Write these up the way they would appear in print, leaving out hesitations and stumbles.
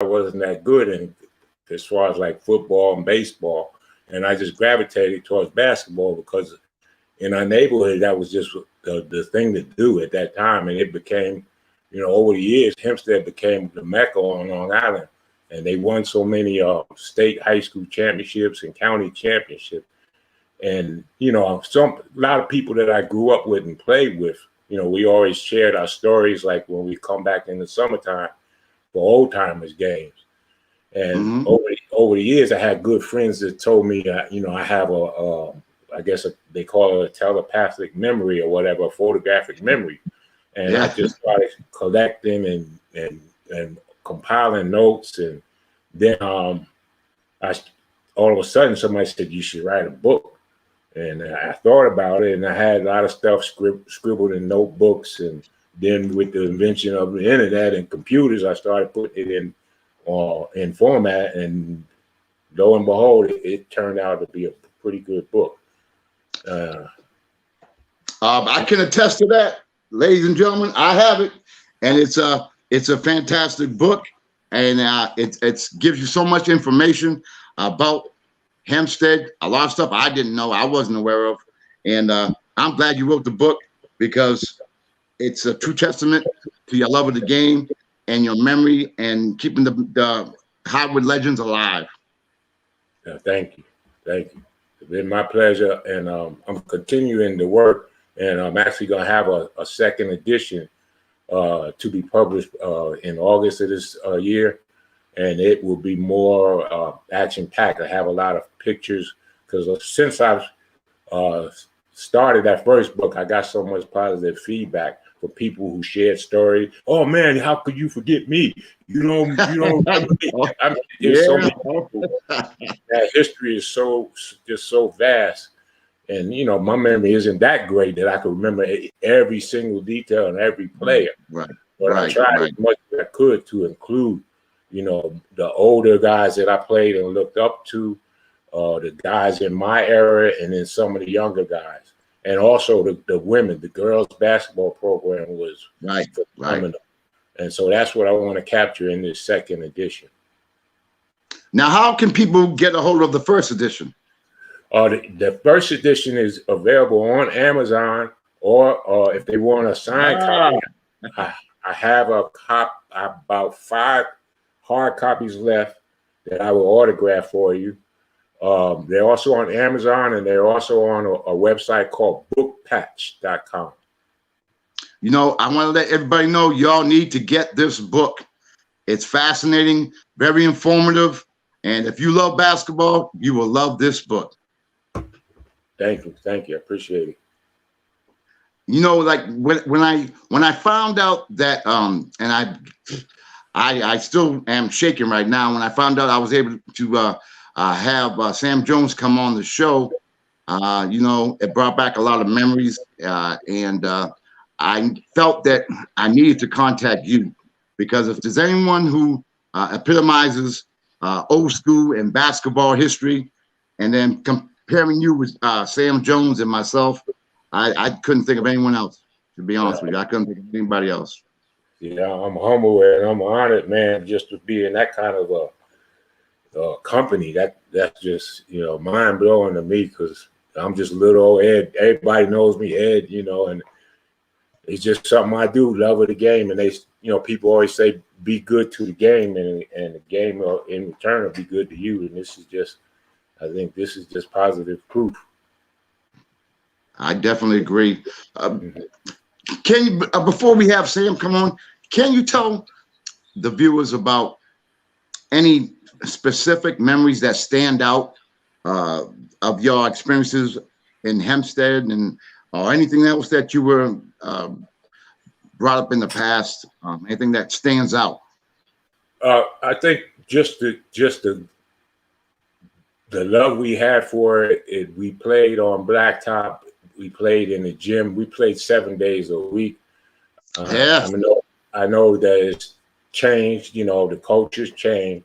I wasn't that good in as far as like football and baseball, and I just gravitated towards basketball because in our neighborhood that was just the thing to do at that time, and it became, over the years, Hempstead became the mecca on Long Island, and they won so many state high school championships and county championships. And, a lot of people that I grew up with and played with, we always shared our stories, like when we come back in the summertime for old timers games. And over the years, I had good friends that told me that, I have I guess they call it a telepathic memory or whatever, a photographic memory. And I just started collecting and compiling notes. And then all of a sudden, somebody said, you should write a book. And I thought about it, and I had a lot of stuff scribbled in notebooks. And then with the invention of the internet and computers, I started putting it in format. And lo and behold, it turned out to be a pretty good book. I can attest to that, ladies and gentlemen. I have it, and it's a fantastic book, and it gives you so much information about Hempstead, a lot of stuff I didn't know, I wasn't aware of, and I'm glad you wrote the book because it's a true testament to your love of the game and your memory and keeping the Hollywood legends alive. Thank you. It's been my pleasure, and I'm continuing the work, and I'm actually going to have a second edition to be published in August of this year. And it will be more action-packed. I have a lot of pictures because since I've started that first book, I got so much positive feedback for people who shared stories. Oh man, how could you forget me? You don't remember me. I mean, there's so many people. That history is just so vast, and my memory isn't that great that I can remember every single detail and every player. Right. But I tried as much as I could to include the older guys that I played and looked up to, the guys in my era, and then some of the younger guys. And also the women, the girls basketball program was phenomenal. And so that's what I want to capture in this second edition. Now, how can people get a hold of the first edition? The first edition is available on Amazon, or if they want a signed copy, I have about 5 hard copies left that I will autograph for you. They're also on Amazon, and they're also on a website called bookpatch.com. I want to let everybody know y'all need to get this book. It's fascinating, very informative, and if you love basketball, you will love this book. Thank you. I appreciate it. Like when I found out that, and I still am shaking right now. When I found out I was able to have Sam Jones come on the show, it brought back a lot of memories, and I felt that I needed to contact you because if there's anyone who epitomizes old school and basketball history, and then comparing you with Sam Jones and myself, I couldn't think of anyone else, to be honest with you. I couldn't think of anybody else. Yeah, I'm humble and I'm honored, man, just to be in that kind of a company. That's just, mind blowing to me because I'm just little old Ed. Everybody knows me, Ed, and it's just something I do, love of the game. And they, people always say, be good to the game, and the game in return will be good to you. And I think this is just positive proof. I definitely agree. Can you, before we have Sam come on, can you tell the viewers about any specific memories that stand out of your experiences in Hempstead, and or anything else that you were brought up in the past? Anything that stands out? I think just the love we had for it. We played on blacktop. We played in the gym. We played 7 days a week. I know that it's changed. The culture's changed,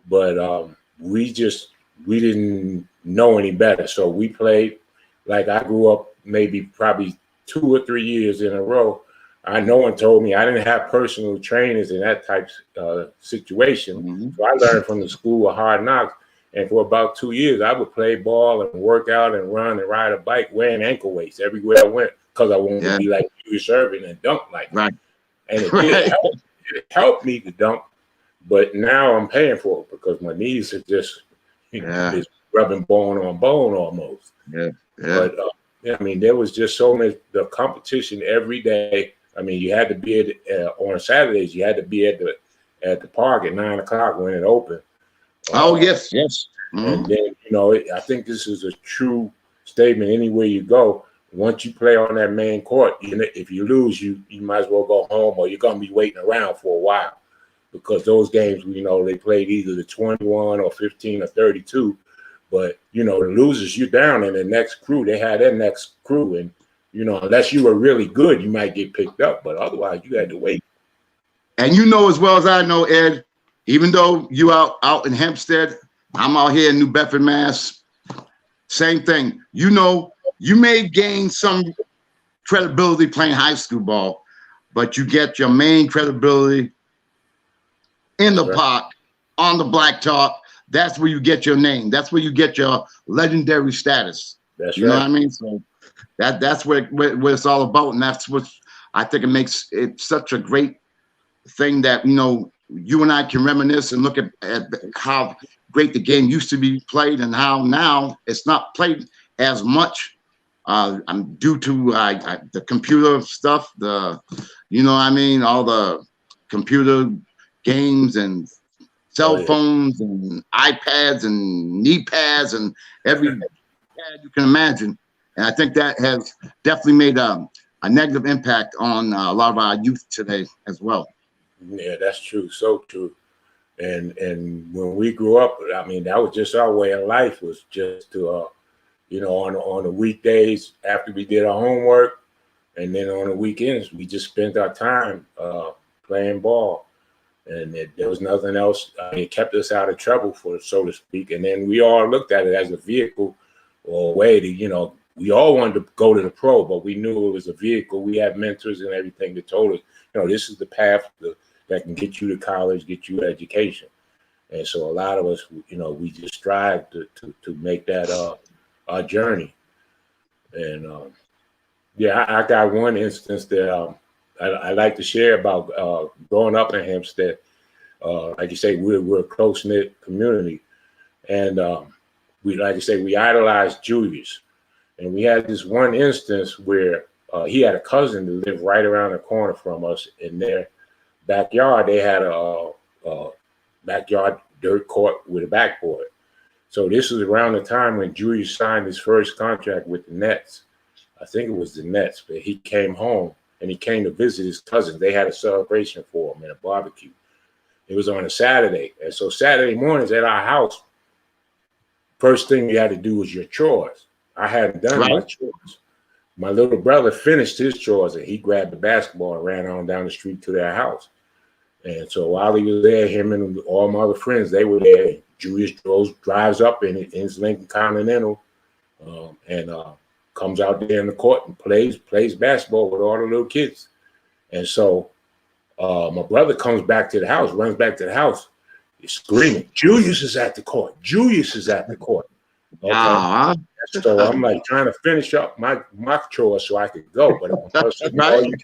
but we didn't know any better. So we played like I grew up. Maybe probably 2 or 3 years in a row. I no one told me. I didn't have personal trainers in that type situation. Mm-hmm. So I learned from the school of hard knocks. And for about 2 years, I would play ball and work out and run and ride a bike wearing ankle weights everywhere I went because I wanted to be like Julius Erving and dunk like him. Right. And it did help. It helped me to dunk, but now I'm paying for it because my knees are just it's rubbing bone on bone almost. But yeah, I mean, there was just so much the competition every day. I mean, you had to be on Saturdays. You had to be at the park at 9 o'clock when it opened. Yes. Mm-hmm. And then I think this is a true statement. Anywhere you go, once you play on that main court, if you lose, you might as well go home, or you're gonna be waiting around for a while, because those games, they played either the 21 or 15 or 32. But the losers, you're down in the next crew. They had their next crew, and unless you were really good, you might get picked up. But otherwise, you had to wait. And as well as I know, Ed, even though you out in Hempstead, I'm out here in New Bedford, Mass. Same thing. You may gain some credibility playing high school ball, but you get your main credibility in the park, on the blacktop. That's where you get your name. That's where you get your legendary status. You know what I mean? So that's what it's all about, and that's what I think it makes it such a great thing that you and I can reminisce and look at how great the game used to be played and how now it's not played as much. Due to the computer stuff, all the computer games and cell phones and iPads and knee pads and every pad you can imagine. And I think that has definitely made a negative impact on a lot of our youth today as well. Yeah, that's true. So true. And when we grew up, I mean, that was just our way of life, was just to, on the weekdays after we did our homework, and then on the weekends, we just spent our time playing ball. And there was nothing else. It kept us out of trouble, so to speak. And then we all looked at it as a vehicle or a way to, we all wanted to go to the pro, but we knew it was a vehicle. We had mentors and everything that told us, this is the path that can get you to college, get you education. And so a lot of us, we just strive to make that our journey. And I got one instance that I like to share about growing up in Hempstead. Like you say, we're a close-knit community. And we idolized Julius. And we had this one instance where he had a cousin that lived right around the corner from us. In their backyard, they had a backyard dirt court with a backboard. So this was around the time when Julius signed his first contract with the Nets. I think it was the Nets, but he came home and he came to visit his cousin. They had a celebration for him and a barbecue. It was on a Saturday. And so Saturday mornings at our house, first thing you had to do was your chores. I hadn't done my chores. My little brother finished his chores and he grabbed the basketball and ran on down the street to their house. And so while he was there, him and all my other friends, they were there. Julius drives up in his Lincoln Continental and comes out there in the court and plays basketball with all the little kids. And so my brother comes back to the house, runs back to the house, he's screaming, "Julius is at the court. Julius is at the court." Okay. So I'm like trying to finish up my chores so I could go, but you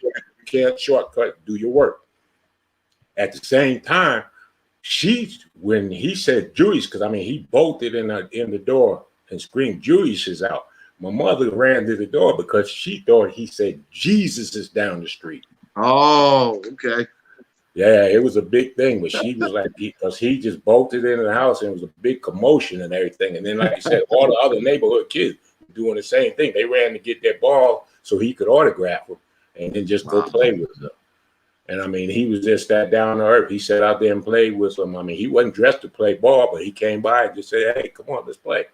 can't shortcut, do your work. At the same time, when he said Julius, because I mean he bolted in the door and screamed, "Julius is out." My mother ran to the door because she thought he said Jesus is down the street. Oh, okay. Yeah, it was a big thing, but she was like, because he just bolted into the house and it was a big commotion and everything. And then, like you said, all the other neighborhood kids were doing the same thing. They ran to get their ball so he could autograph them and then just go play with them. And I mean, he was just that down to earth. He sat out there and played with them. I mean, he wasn't dressed to play ball, but he came by and just said, "Hey, come on, let's play."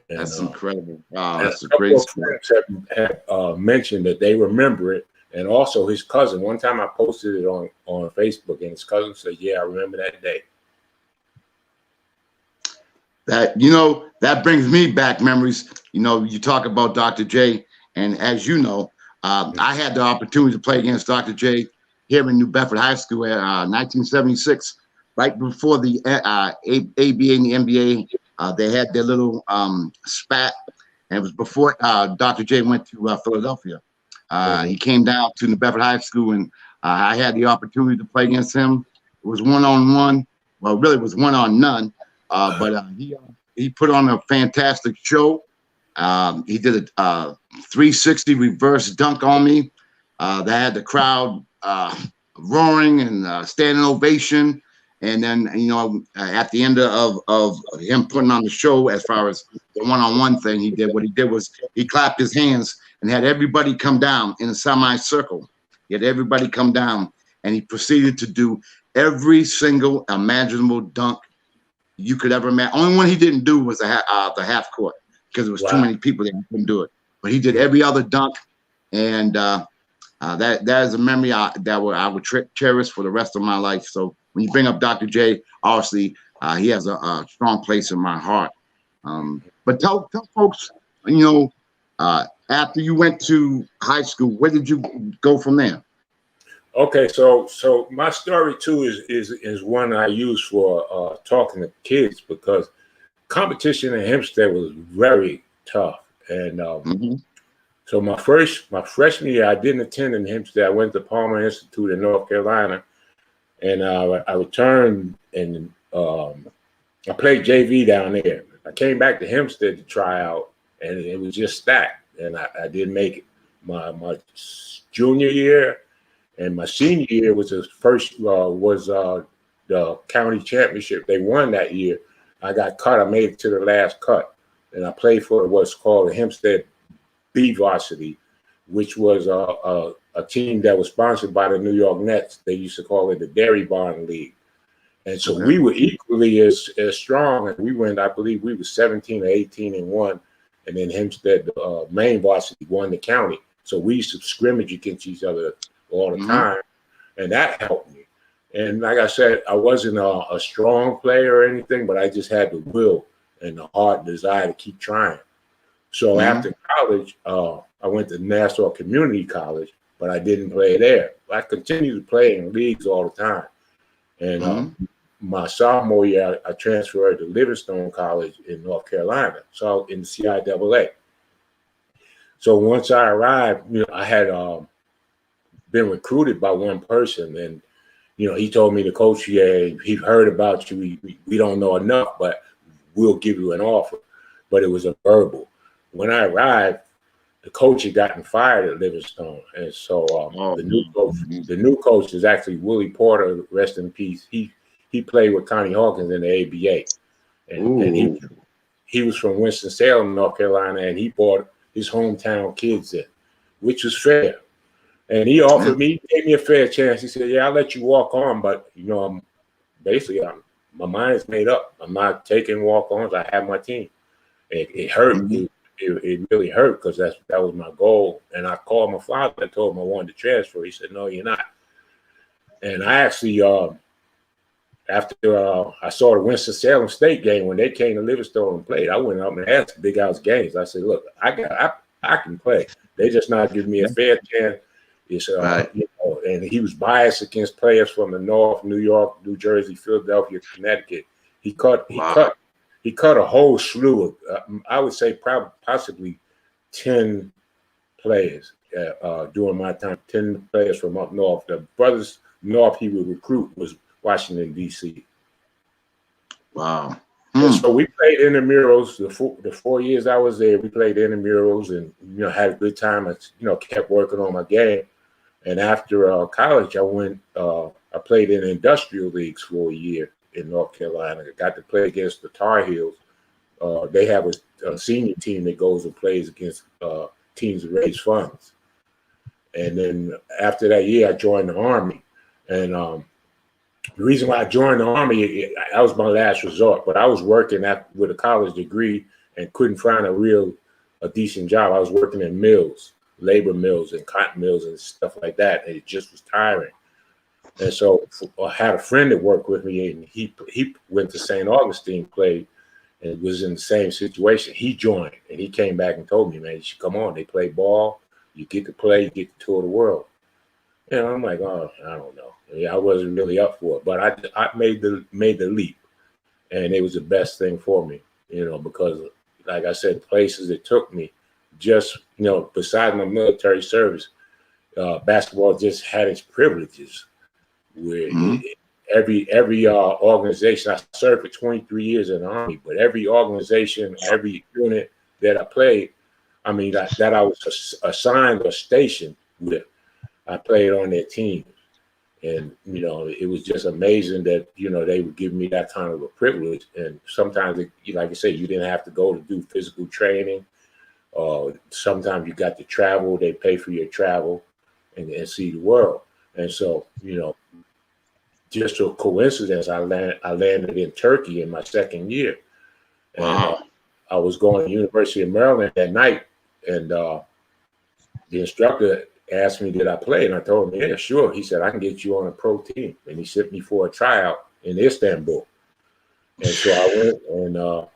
And, that's incredible. Wow, that's a great story. Have mentioned that they remember it. And also his cousin, one time I posted it on Facebook and his cousin said, "Yeah, I remember that day." That brings me back memories. You talk about Dr. J, and as you know, I had the opportunity to play against Dr. J here in New Bedford High School in 1976, right before the ABA and the NBA. They had their little spat, and it was before Dr. J went to Philadelphia. He came down to New Bedford High School, and I had the opportunity to play against him. It was one-on-one. Well, really, it was one-on-none. But he put on a fantastic show. He did a 360 reverse dunk on me. That had the crowd roaring and standing ovation. And then, at the end of him putting on the show, as far as the one-on-one thing, what he did was he clapped his hands and had everybody come down in a semicircle. He had everybody come down, and he proceeded to do every single imaginable dunk you could ever imagine. Only one he didn't do was the half court, because there was too many people that couldn't do it. But he did every other dunk, and that is a memory I would cherish for the rest of my life. So when you bring up Dr. J, obviously he has a strong place in my heart. But tell folks, after you went to high school, where did you go from there? Okay, so my story too is one I use for talking to kids, because competition in Hempstead was very tough. And so my freshman year, I didn't attend in Hempstead. I went to Palmer Institute in North Carolina, and I returned, and I played JV down there. I came back to Hempstead to try out, and it was just stacked, and I didn't make it. My junior year and my senior year was the first the county championship. They won that year. I got cut. I made it to the last cut, and I played for what's called the Hempstead B Varsity, which was a team that was sponsored by the New York Nets. They used to call it the Dairy Barn League. And so we were equally as strong. And we went, I believe we were 17 or 18-1. And then Hempstead, main varsity, won the county. So we used to scrimmage against each other all the time. And that helped me. And like I said, I wasn't a strong player or anything, but I just had the will and the heart and desire to keep trying. So after college, I went to Nassau Community College, but I didn't play there. I continued to play in leagues all the time. And my sophomore year, I transferred to Livingstone College in North Carolina, so in the CIAA. So once I arrived, I had been recruited by one person, and he told me, the coach, he heard about you. We don't know enough, but we'll give you an offer. But it was a verbal. When I arrived, the coach had gotten fired at Livingstone, and so the new coach is actually Willie Porter. Rest in peace. He played with Connie Hawkins in the ABA, and he was from Winston-Salem, North Carolina, and he brought his hometown kids in, which was fair. And he offered me, gave me a fair chance. He said, "Yeah, I'll let you walk on, but my mind is made up. I'm not taking walk-ons. I have my team." It hurt. It really hurt, because that was my goal. And I called my father and told him I wanted to transfer. He said, "No, you're not." And I actually, after I saw the Winston-Salem State game, when they came to Livingstone and played, I went up and asked Big House Games. I said, "Look, I can play. They just not giving me a fair chance." It's, and he was biased against players from the North, New York, New Jersey, Philadelphia, Connecticut. He cut a whole slew of, I would say possibly 10 players during my time, 10 players from up north. The brothers north he would recruit was Washington, D.C. Wow. And so we played intramurals. The 4 years I was there, we played intramurals and, had a good time. I, kept working on my game. And after college, I played in industrial leagues for a year in North Carolina. I got to play against the Tar Heels. They have a senior team that goes and plays against teams that raise funds. And then after that year, I joined the Army. And the reason why I joined the Army, that was my last resort. But I was working with a college degree and couldn't find a decent job. I was working in mills, labor mills and cotton mills and stuff like that. And it just was tiring. And so I had a friend that worked with me, and he went to St. Augustine, played, and was in the same situation. He joined, and he came back and told me, "Man, you should come on. They play ball. You get to play, you get to tour the world. And I'm like, oh, I don't know. Yeah, I wasn't really up for it, but I made the leap, and it was the best thing for me, because like I said, places it took me, just besides my military service, basketball just had its privileges. Where every organization, I served for 23 years in the Army, but every organization, every unit that I played, I mean that I was assigned or stationed with, I played on their team. And, it was just amazing that, they would give me that kind of a privilege. And sometimes, like I say, you didn't have to go to do physical training. Sometimes you got to travel. They pay for your travel and see the world. And so, just a coincidence, I landed in Turkey in my second year. And I was going to University of Maryland that night. And the instructor asked me, did I play? And I told him, yeah, sure. He said, I can get you on a pro team. And he sent me for a tryout in Istanbul. And so I went,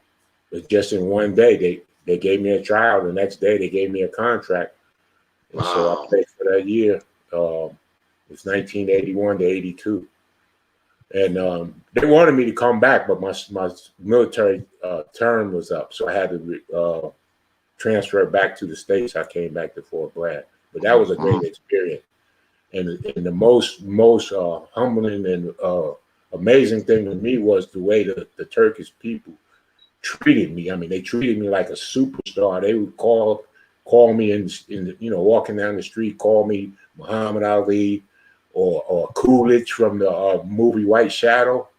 and just in one day, they gave me a tryout. The next day, they gave me a contract. And so I played for that year. It's 1981 to 82. And they wanted me to come back, but my military term was up. So I had to transfer back to the States. I came back to Fort Bragg. But that was a great experience. And the most humbling and amazing thing to me was the way the Turkish people treated me. I mean, they treated me like a superstar. They would call me in walking down the street, call me Muhammad Ali or Coolidge from the movie White Shadow.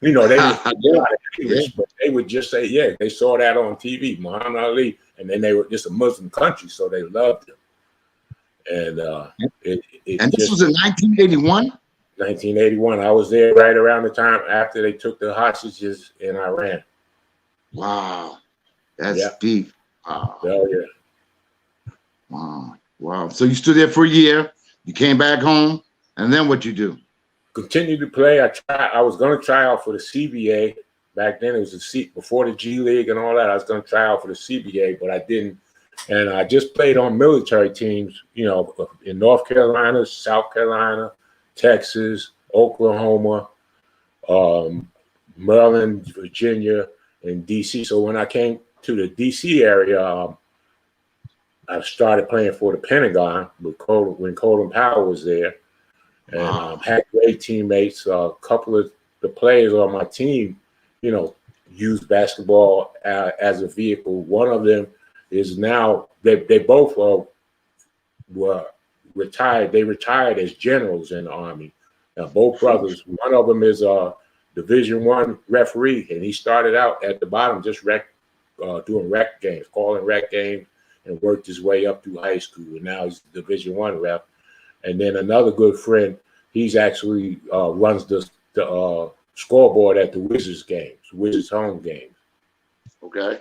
They didn't know a lot of English, but they would just say, yeah, they saw that on TV, Muhammad Ali, and then they were just a Muslim country, so they loved him. And this was in 1981? 1981. I was there right around the time after they took the hostages in Iran. Wow. That's deep. Wow. Oh, yeah. Wow. So you stood there for a year. You came back home. And then what'd you do? Continued to play. I was going to try out for the CBA. Back then, it was before the G League and all that. I was going to try out for the CBA, but I didn't. And I just played on military teams, in North Carolina, South Carolina, Texas, Oklahoma, Maryland, Virginia, and D.C. So when I came to the D.C. area, I started playing for the Pentagon when Colin Powell was there. And had great teammates. A couple of the players on my team, used basketball as a vehicle. One of them is now, they both were retired. They retired as generals in the Army. Now, both brothers, one of them is a Division I referee, and he started out at the bottom just doing rec games, calling rec games, and worked his way up through high school. And now he's Division I ref. And then another good friend, he's actually runs the scoreboard at the Wizards home games. Okay.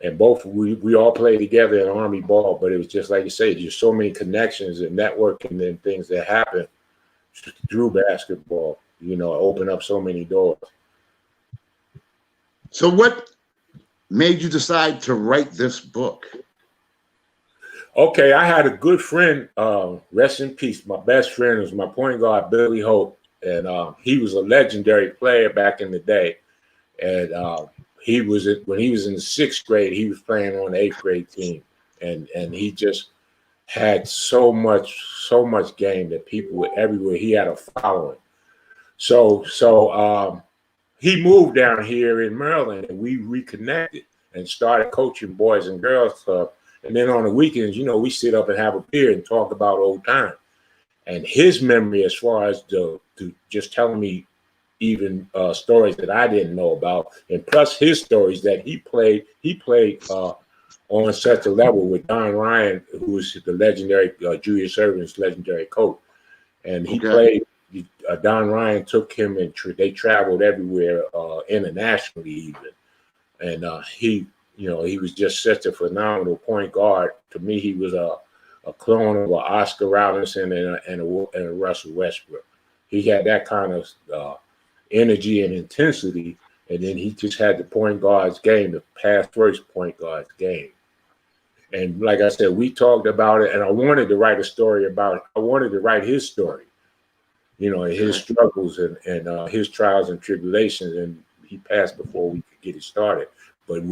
And both we all played together in Army ball, but it was just like you say, there's so many connections and networking and things that happen through basketball. Open up so many doors. So what made you decide to write this book? Okay, I had a good friend, rest in peace. My best friend was my point guard, Billy Hope, and he was a legendary player back in the day. And when he was in the sixth grade, he was playing on the eighth grade team, and he just had so much game that people were everywhere. He had a following. So he moved down here in Maryland, and we reconnected and started coaching boys and girls club. And then on the weekends, we sit up and have a beer and talk about old times. And his memory, as far as to just telling me even stories that I didn't know about, and plus his stories that he played on such a level with Don Ryan, who was the legendary Julius Erving's legendary coach. And he played. Don Ryan took him, and they traveled everywhere internationally even. And he was just such a phenomenal point guard. To me, he was a clone of an Oscar Robinson and a Russell Westbrook. He had that kind of energy and intensity, and then he just had the point guard's game, the pass first point guard's game. And like I said, we talked about it, and I wanted to write a story about it. I wanted to write his story, his struggles and his trials and tribulations. And he passed before we could get it started. But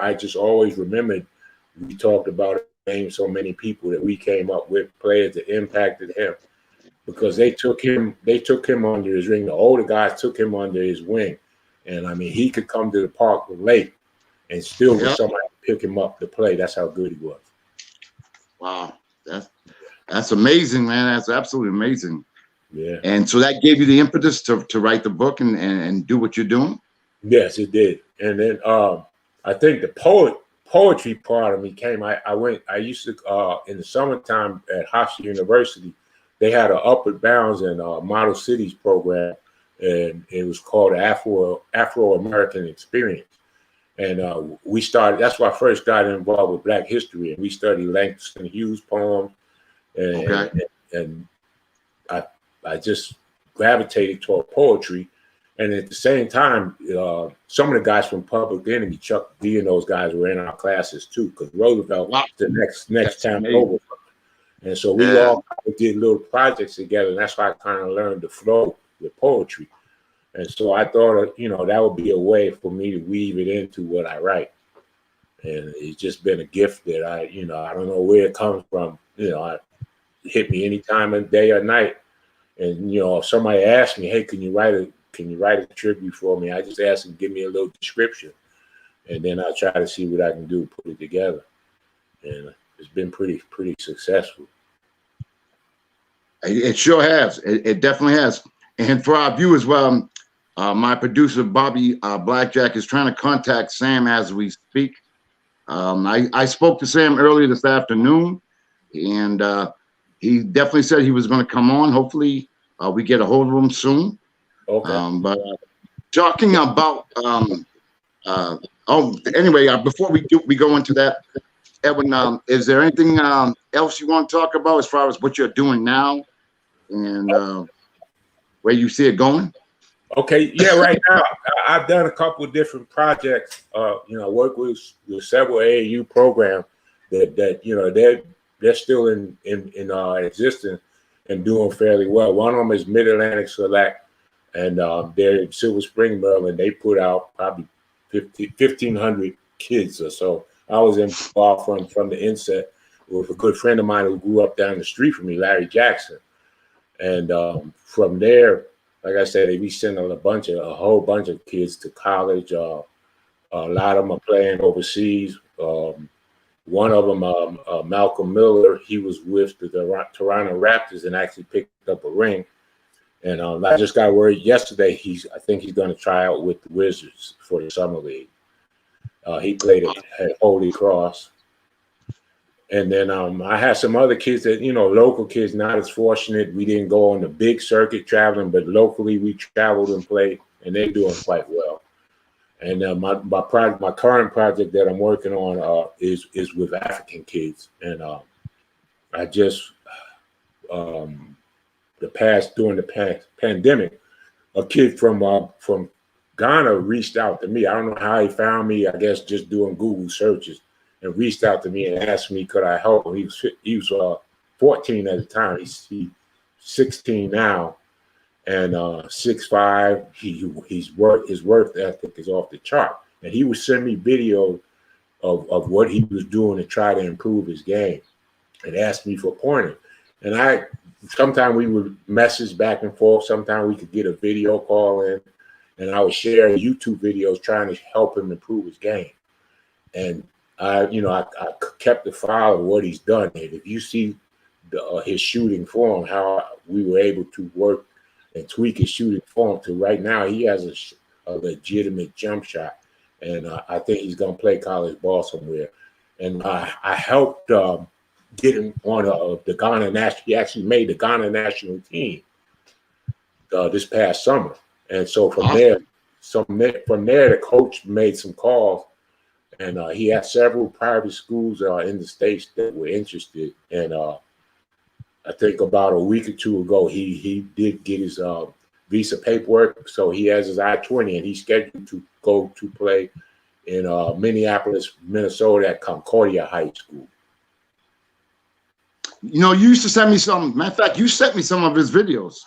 I just always remembered we talked about it, named so many people that we came up with, players that impacted him, because they took him under his wing. The older guys took him under his wing. And I mean, he could come to the park late and still with somebody pick him up to play. That's how good he was. Wow. That's amazing, man. That's absolutely amazing. Yeah. And so that gave you the impetus to write the book and do what you're doing? Yes, it did. And then I think the poetry part of me came. I used to in the summertime at Hofstra University, they had an Upward Bounds and Model Cities program, and it was called Afro-American Experience. And we started. That's why I first got involved with Black history, and we studied Langston Hughes poems, and I just gravitated toward poetry. And at the same time, some of the guys from Public Enemy, Chuck D and those guys were in our classes too, because Roosevelt was the next time over. And so we all did little projects together, and that's how I kind of learned to flow with poetry. And so I thought, that would be a way for me to weave it into what I write. And it's just been a gift that I don't know where it comes from. It hit me any time of day or night. And, if somebody asks me, hey, can you write a tribute for me? I just ask them, give me a little description. And then I try to see what I can do, put it together. And it's been pretty successful. It sure has. It definitely has. And for our viewers, my producer, Bobby Blackjack, is trying to contact Sam as we speak. I spoke to Sam earlier this afternoon, and he definitely said he was going to come on. Hopefully, we get a hold of him soon. Okay. But talking about, anyway, before we go into that, Edwin, is there anything else you want to talk about as far as what you're doing now and where you see it going? Okay, yeah, right now I've done a couple of different projects. I work with several AAU programs that they're still in existence and doing fairly well. One of them is Mid Atlantic Select, and they're in Silver Spring, Maryland. They put out probably 1,500 kids or so. I was involved from the inset with a good friend of mine who grew up down the street from me, Larry Jackson, and from there. Like I said, we sent a whole bunch of kids to college. A lot of them are playing overseas. One of them, Malcolm Miller, he was with the Toronto Raptors and actually picked up a ring. And I just got word yesterday. I think he's going to try out with the Wizards for the summer league. He played at Holy Cross. And then I had some other kids that, local kids, not as fortunate. We didn't go on the big circuit traveling, but locally we traveled and played, and they're doing quite well. And my current project that I'm working on is with African kids. And I just, during the pandemic, a kid from Ghana reached out to me. I don't know how he found me, I guess just doing Google searches. And reached out to me and asked me, could I help him? He was 14 at the time. He's 16 now, and 6'5". His work ethic is off the chart. And he would send me video of what he was doing to try to improve his game, and ask me for pointers. And sometimes we would message back and forth. Sometimes we could get a video call in, and I would share YouTube videos trying to help him improve his game. And I kept the file of what he's done. And if you see his shooting form, how we were able to work and tweak his shooting form to right now, he has a legitimate jump shot. And I think he's going to play college ball somewhere. And I helped get him on the Ghana national. He actually made the Ghana national team this past summer. And so from there, the coach made some calls. And he had several private schools in the States that were interested. And I think about a week or two ago, he did get his visa paperwork. So he has his I-20, and he's scheduled to go to play in Minneapolis, Minnesota at Concordia High School. You know, you used to send me some. Matter of fact, you sent me some of his videos.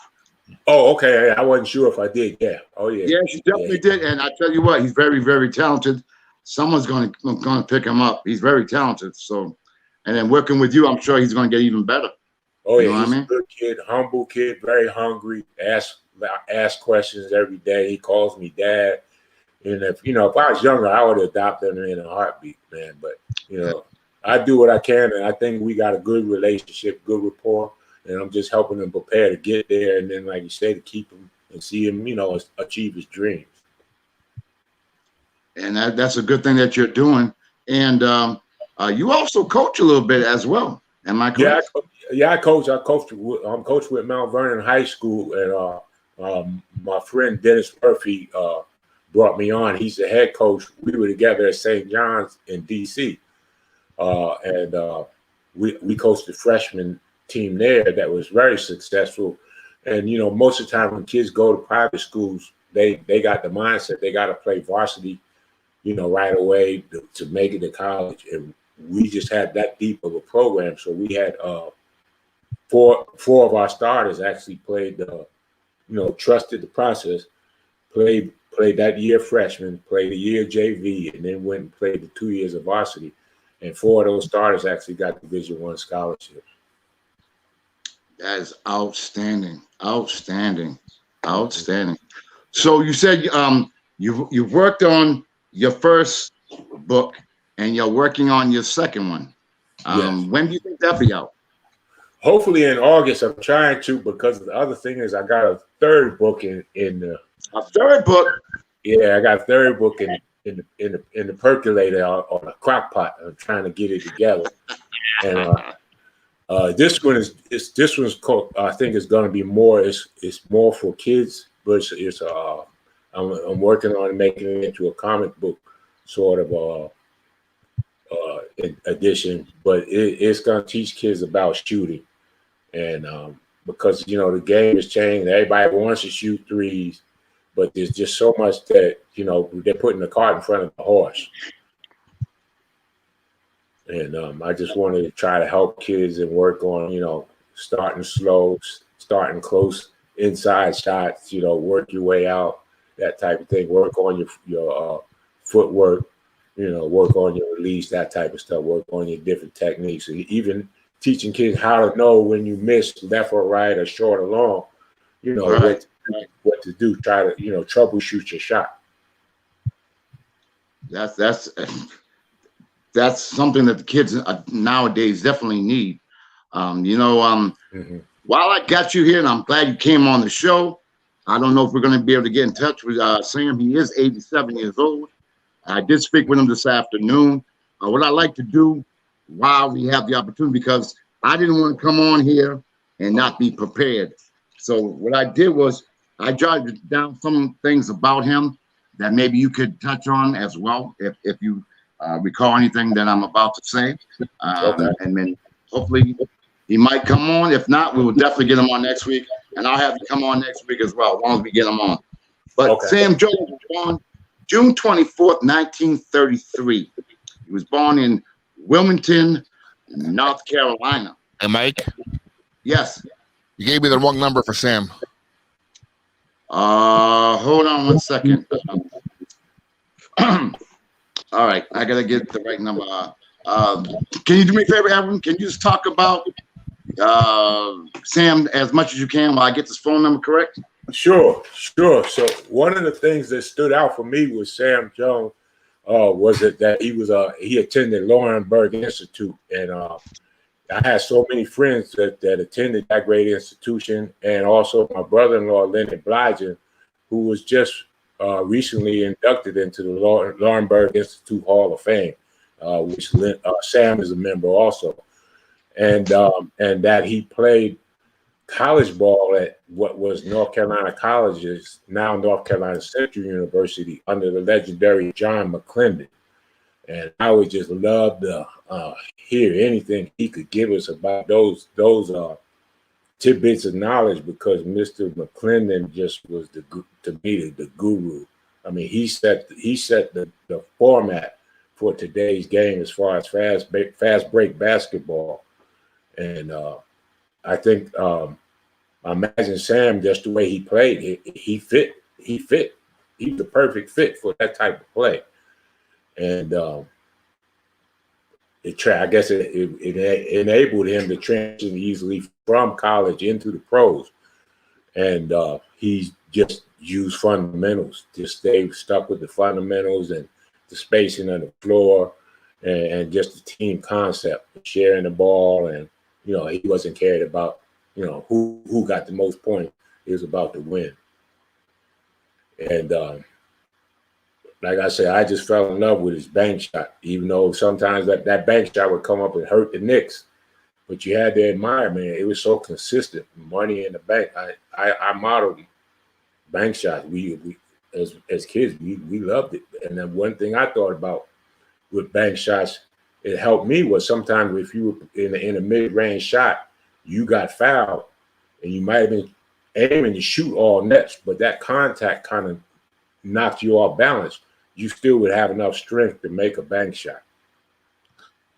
Oh, okay. I wasn't sure if I did. Yeah. Oh, yeah. Yes, you definitely did. And I tell you what, he's very, very talented. Someone's going to pick him up. He's very talented. So, and then working with you, I'm sure he's going to get even better. Oh, yeah. You know He's a good kid, humble kid, very hungry. Ask questions every day. He calls me dad. And if I was younger, I would have adopted him in a heartbeat, man. But I do what I can, and I think we got a good relationship, good rapport, and I'm just helping him prepare to get there, and then, like you say, to keep him and see him, achieve his dreams. And that's a good thing that you're doing. And you also coach a little bit as well. Am I correct? Yeah, I coach. I'm coached with Mount Vernon High School, and my friend Dennis Murphy brought me on. He's the head coach. We were together at St. John's in D.C., and we coached the freshman team there that was very successful. And most of the time when kids go to private schools, they got the mindset they got to play varsity, right away to make it to college. And we just had that deep of a program, so we had four of our starters actually played, trusted the process, played that year freshman, played a year JV, and then went and played the 2 years of varsity. And 4 of those starters actually got Division I scholarships. That is outstanding, outstanding, outstanding. So you said you've worked on your first book and you're working on your second one. Yes. When do you think that'll be out? Hopefully in August. I'm trying to, because the other thing is I got a third book in a third book. Yeah, I got a third book in the percolator on a crock pot. I'm trying to get it together. And this one's called, I think it's going to be more. It's more for kids, but I'm working on making it into a comic book sort of edition. But it's going to teach kids about shooting, and because the game has changed. Everybody wants to shoot threes, but there's just so much that they're putting the cart in front of the horse. And I just wanted to try to help kids and work on, starting slow, starting close inside shots, work your way out, that type of thing. Work on your footwork, work on your release, that type of stuff. Work on your different techniques. And even teaching kids how to know when you miss left or right or short or long, Right. what to do. Try to, troubleshoot your shot. That's something that the kids nowadays definitely need. While I got you here, and I'm glad you came on the show, I don't know if we're going to be able to get in touch with Sam. He is 87 years old. I did speak with him this afternoon. What I like to do while we have the opportunity, because I didn't want to come on here and not be prepared. So what I did was I jotted down some things about him that maybe you could touch on as well, if you recall anything that I'm about to say. Okay. And then hopefully he might come on. If not, we will definitely get him on next week. And I'll have to come on next week as well, as long as we get him on. But okay. Sam Jones was born June 24th, 1933. He was born in Wilmington, North Carolina. Hey, Mike? Yes. You gave me the wrong number for Sam. Hold on one second. All right, I gotta get the right number. Can you do me a favor, Evan? Can you just talk about Sam as much as you can while I get this phone number correct? Sure. So one of the things that stood out for me with Sam Jones was that he attended Laurenburg Institute, and I had so many friends that attended that great institution, and also my brother-in-law Leonard Blygen, who was just recently inducted into the Laurenburg Institute Hall of Fame, which Sam is a member also, and that he played college ball at what was North Carolina College's, now North Carolina Central University, under the legendary John McClendon. And I would just love to hear anything he could give us about those tidbits of knowledge, because Mr. McClendon just was to me the guru. I mean, he set the format for today's game as far as fast break basketball. And I think I imagine Sam, just the way he played, he fit. He's the perfect fit for that type of play. And I guess it enabled him to transition easily from college into the pros. And he just used fundamentals, just stay stuck with the fundamentals and the spacing on the floor and just the team concept, sharing the ball. And, he wasn't cared about, who got the most points. It was about the win. And like I said, I just fell in love with his bank shot, even though sometimes that bank shot would come up and hurt the Knicks. But you had to admire, man, it was so consistent. Money in the bank. I modeled bank shots. We as kids, we loved it. And then one thing I thought about with bank shots, it helped me was sometimes if you were in a mid-range shot, you got fouled, and you might have been aiming to shoot all nets, but that contact kind of knocked you off balance. You still would have enough strength to make a bank shot.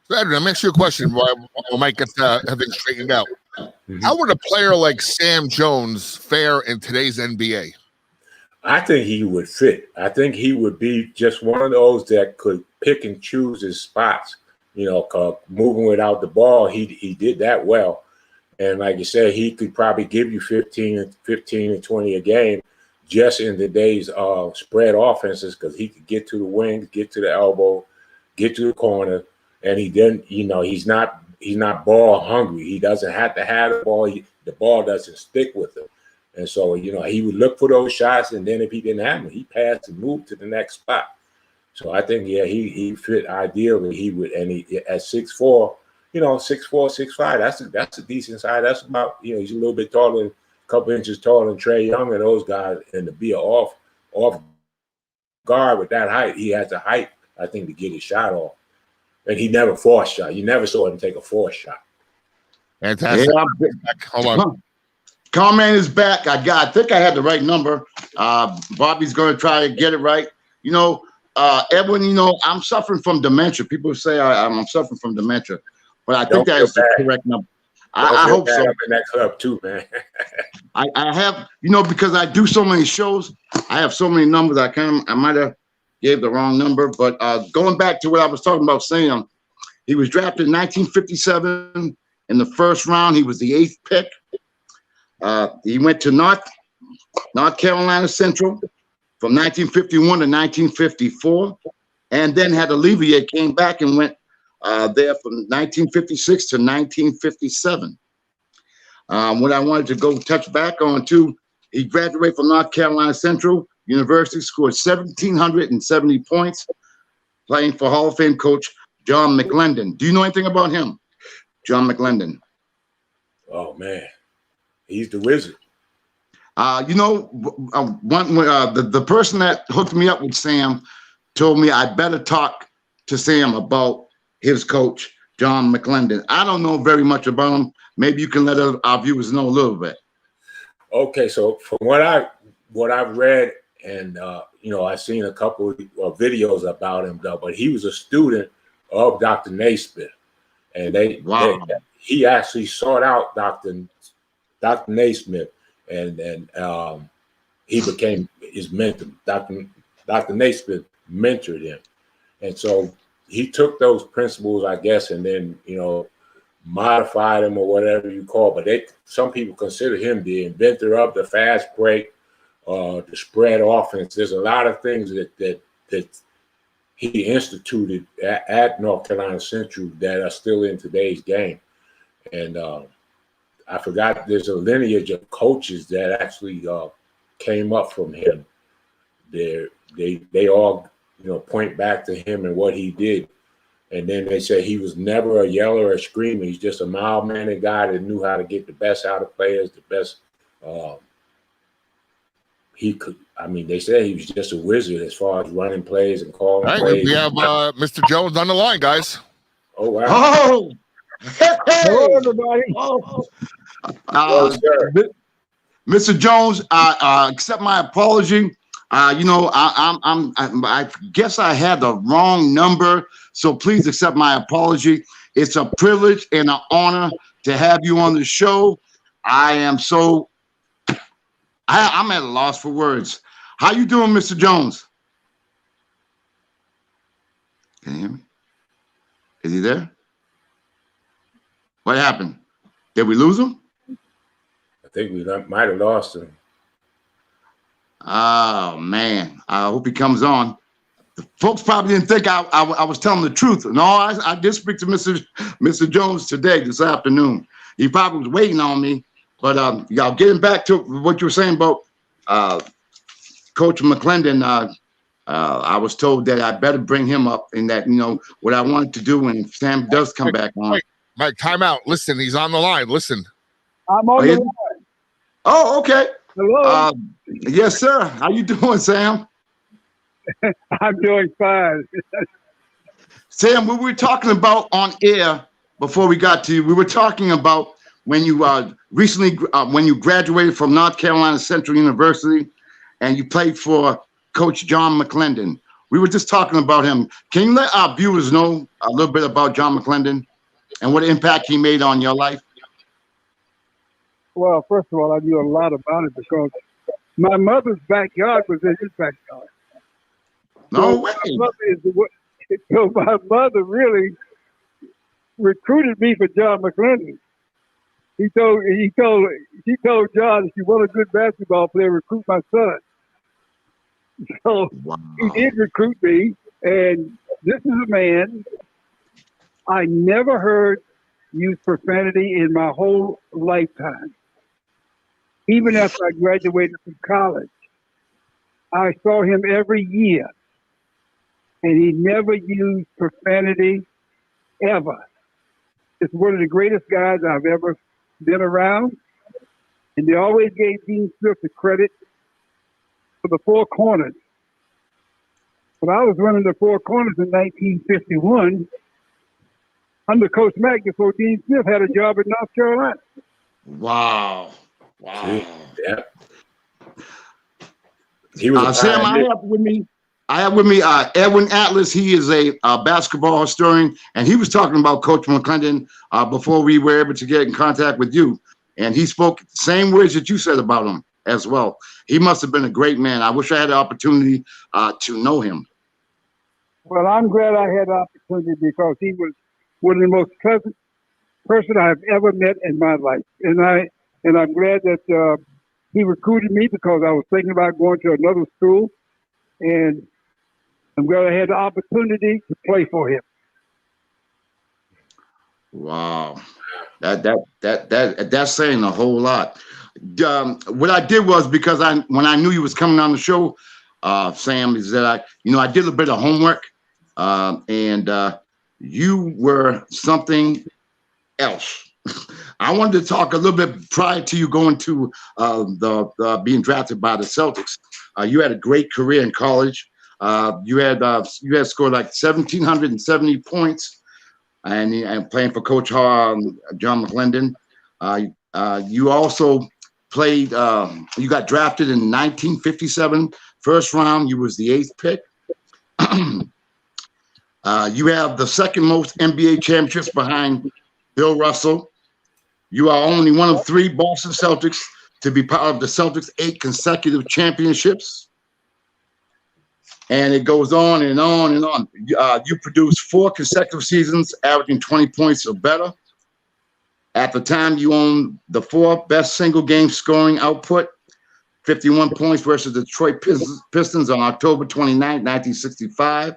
So, Adrian, let me ask you a question while Mike gets everything straightened out. Mm-hmm. How would a player like Sam Jones fare in today's NBA? I think he would fit. I think he would be just one of those that could pick and choose his spots. Moving without the ball, he did that well. And like you said, he could probably give you 15 and 20 a game just in today's spread offenses, because he could get to the wings, get to the elbow, get to the corner, and he didn't. He's not ball hungry. He doesn't have to have the ball. The ball doesn't stick with him, and so he would look for those shots, and then if he didn't have them, he passed and moved to the next spot. So I think he fit ideally. He would, and he at 6'4", 6'4", 6'5". That's a decent size. That's about he's a little bit taller, a couple inches taller than Trae Young and those guys. And to be an off guard with that height, he has the height, I think, to get his shot off. And he never forced shot. You never saw him take a forced shot. Fantastic. Yeah, hold on. Conn Man is back. I think I had the right number. Bobby's going to try to get it right. Edwin, I'm suffering from dementia. People say I'm suffering from dementia, but I think that is the correct number. I hope so. I'm in that club too, man. I have, because I do so many shows, I have so many numbers. I might have gave the wrong number, but going back to what I was talking about, Sam, he was drafted in 1957 in the first round. He was the 8th pick. He went to North Carolina Central from 1951 to 1954, and then had alleviate, came back and went there from 1956 to 1957. What I wanted to go touch back on too, he graduated from North Carolina Central University, scored 1,770 points, playing for Hall of Fame coach John McLendon. Do you know anything about him, John McLendon? Oh man, he's the wizard. The person that hooked me up with Sam told me I better talk to Sam about his coach, John McLendon. I don't know very much about him. Maybe you can let our viewers know a little bit. Okay, so from what I've read, and I've seen a couple of videos about him though, but he was a student of Dr. Naismith, and he actually sought out Dr. Naismith. And he became his mentor. Dr. Naismith mentored him. And so he took those principles, I guess, and then, modified them or whatever you call it. But some people consider him the inventor of the fast break, the spread offense. There's a lot of things that he instituted at North Carolina Central that are still in today's game. And I forgot there's a lineage of coaches that actually came up from him. They all point back to him and what he did, and then they say he was never a yeller or a screamer. He's just a mild-mannered guy that knew how to get the best out of players, the best he could. I mean, they said he was just a wizard as far as running plays and calling plays. We have Mr. Jones on the line, guys. Oh wow! Oh, hello everybody. Mr. Jones, accept my apology. I guess I had the wrong number, so please accept my apology. It's a privilege and an honor to have you on the show. I'm at a loss for words. How you doing, Mr. Jones? Can you hear me? Is he there? What happened? Did we lose him? I think we might have lost him. Oh man, I hope he comes on. The folks probably didn't think I was telling the truth. No, I did speak to Mr. Jones today, this afternoon. He probably was waiting on me. But y'all getting back to what you were saying about Coach McClendon, I was told that I better bring him up in that, what I wanted to do when Sam does come back on. Mike, time out. Listen, he's on the line. Listen. I'm on the line. Oh, okay. Hello. Yes, sir. How you doing, Sam? I'm doing fine. Sam, what we were talking about on air before we got to you, we were talking about when you recently, when you graduated from North Carolina Central University and you played for Coach John McClendon. We were just talking about him. Can you let our viewers know a little bit about John McClendon and what impact he made on your life? Well, first of all, I knew a lot about it because my mother's backyard was in his backyard. No so way. So my mother really recruited me for John McClendon. She told John, if you want a good basketball player, recruit my son. So Wow. he did recruit me, and this is a man I never heard use profanity in my whole lifetime. Even after I graduated from college, I saw him every year, and he never used profanity ever. It's one of the greatest guys I've ever been around, and they always gave Dean Smith the credit for the four corners. When I was running the four corners in 1951, under Coach Mack, before Dean Smith had a job in North Carolina. Wow. Wow. Yeah. He was Sam, I have with me Edwin Atlas. He is a basketball historian, and he was talking about Coach McClendon before we were able to get in contact with you. And he spoke the same words that you said about him as well. He must have been a great man. I wish I had the opportunity to know him. Well, I'm glad I had the opportunity because he was one of the most pleasant person I've ever met in my life. And I'm glad that he recruited me because I was thinking about going to another school. And I'm glad I had the opportunity to play for him. Wow. That's saying a whole lot. What I did was, because when I knew you was coming on the show, Sam, is that I did a bit of homework, and you were something else. I wanted to talk a little bit prior to you going to being drafted by the Celtics. You had a great career in college. You had scored like 1,770 points, and playing for Coach John McClendon. You also played. You got drafted in 1957, first round. You was the 8th pick. You have the second most NBA championships behind Bill Russell. You are only one of 3 Boston Celtics to be part of the Celtics' 8 consecutive championships. And it goes on and on and on. You produced 4 consecutive seasons, averaging 20 points or better. At the time, you owned the 4th best single game scoring output, 51 points versus the Detroit Pistons on October 29, 1965.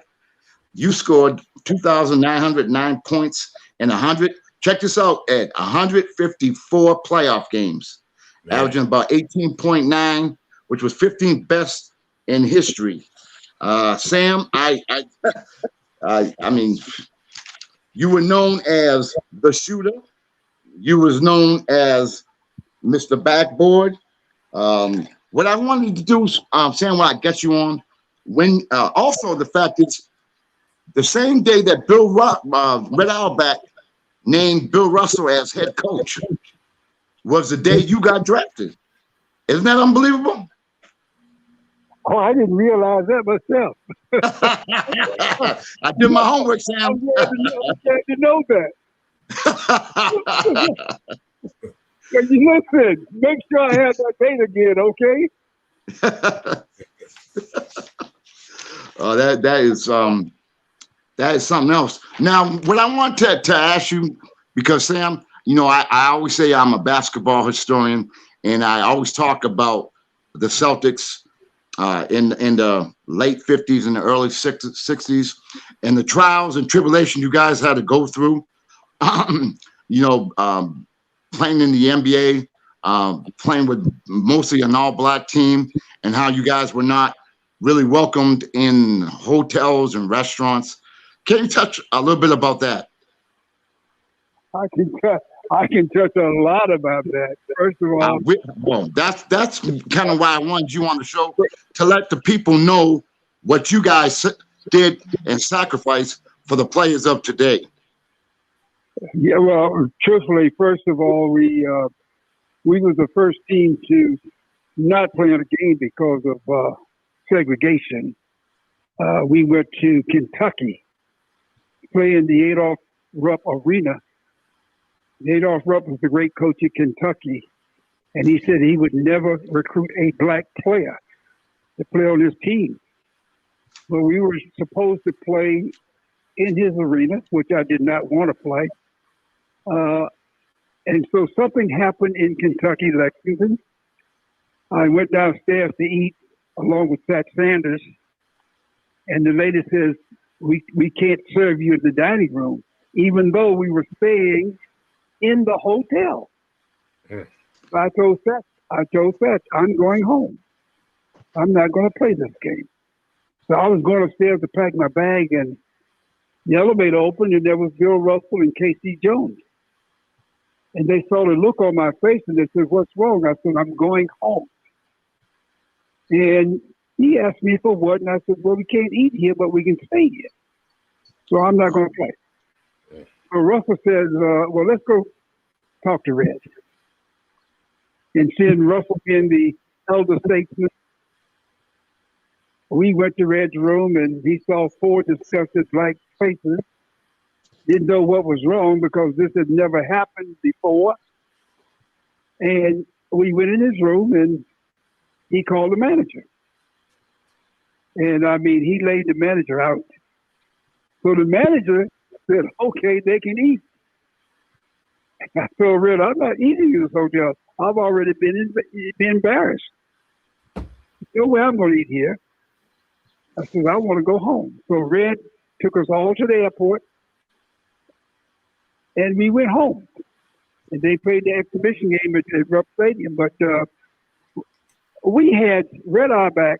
You scored 2,909 points in 100. Check this out, Ed, 154 playoff games, averaging about 18.9, which was 15th best in history. Sam, I mean, you were known as the shooter. You was known as Mr. Backboard. What I wanted to do, Sam, when I get you on, also the fact is, the same day that Red Auerbach named Bill Russell as head coach was the day you got drafted. Isn't that unbelievable? Oh, I didn't realize that myself. I did my homework, Sam. I'm glad to know that. But you listen, make sure I have that date again, okay? Oh, that is something else. Now, what I want to ask you, because Sam, I always say I'm a basketball historian, and I always talk about the Celtics in the late 50s and the early 60s, and the trials and tribulations you guys had to go through. Playing in the NBA, playing with mostly an all-black team, and how you guys were not really welcomed in hotels and restaurants. Can you touch a little bit about that? I can touch a lot about that. First of all, well, that's kind of why I wanted you on the show, to let the people know what you guys did and sacrificed for the players of today. Yeah, well, truthfully, first of all, we was the first team to not play in a game because of segregation. We went to Kentucky, play in the Adolph Rupp Arena. Adolph Rupp was the great coach at Kentucky, and he said he would never recruit a black player to play on his team. But we were supposed to play in his arena, which I did not want to play. And so something happened in Kentucky, Lexington. I went downstairs to eat along with Pat Sanders, and the lady says, we can't serve you in the dining room, even though we were staying in the hotel. So I told Seth, I'm going home. I'm not going to play this game. So I was going upstairs to pack my bag, and the elevator opened, and there was Bill Russell and Casey Jones. And they saw the look on my face, and they said, "What's wrong?" I said, "I'm going home." And he asked me for what, and I said, "Well, we can't eat here, but we can stay here. So I'm not going to play." So Russell says, "Well, let's go talk to Red." And seeing Russell being the elder statesman, we went to Red's room, and he saw four disgusted black faces. Didn't know what was wrong because this had never happened before. And we went in his room, and he called the manager. And I mean, he laid the manager out. So the manager said, "Okay, they can eat." I told Red, "I'm not eating in this hotel. I've already been embarrassed. No way I'm going to eat here." I said, "I want to go home." So Red took us all to the airport, and we went home. And they played the exhibition game at Rupp Stadium. But we had Red Auerbach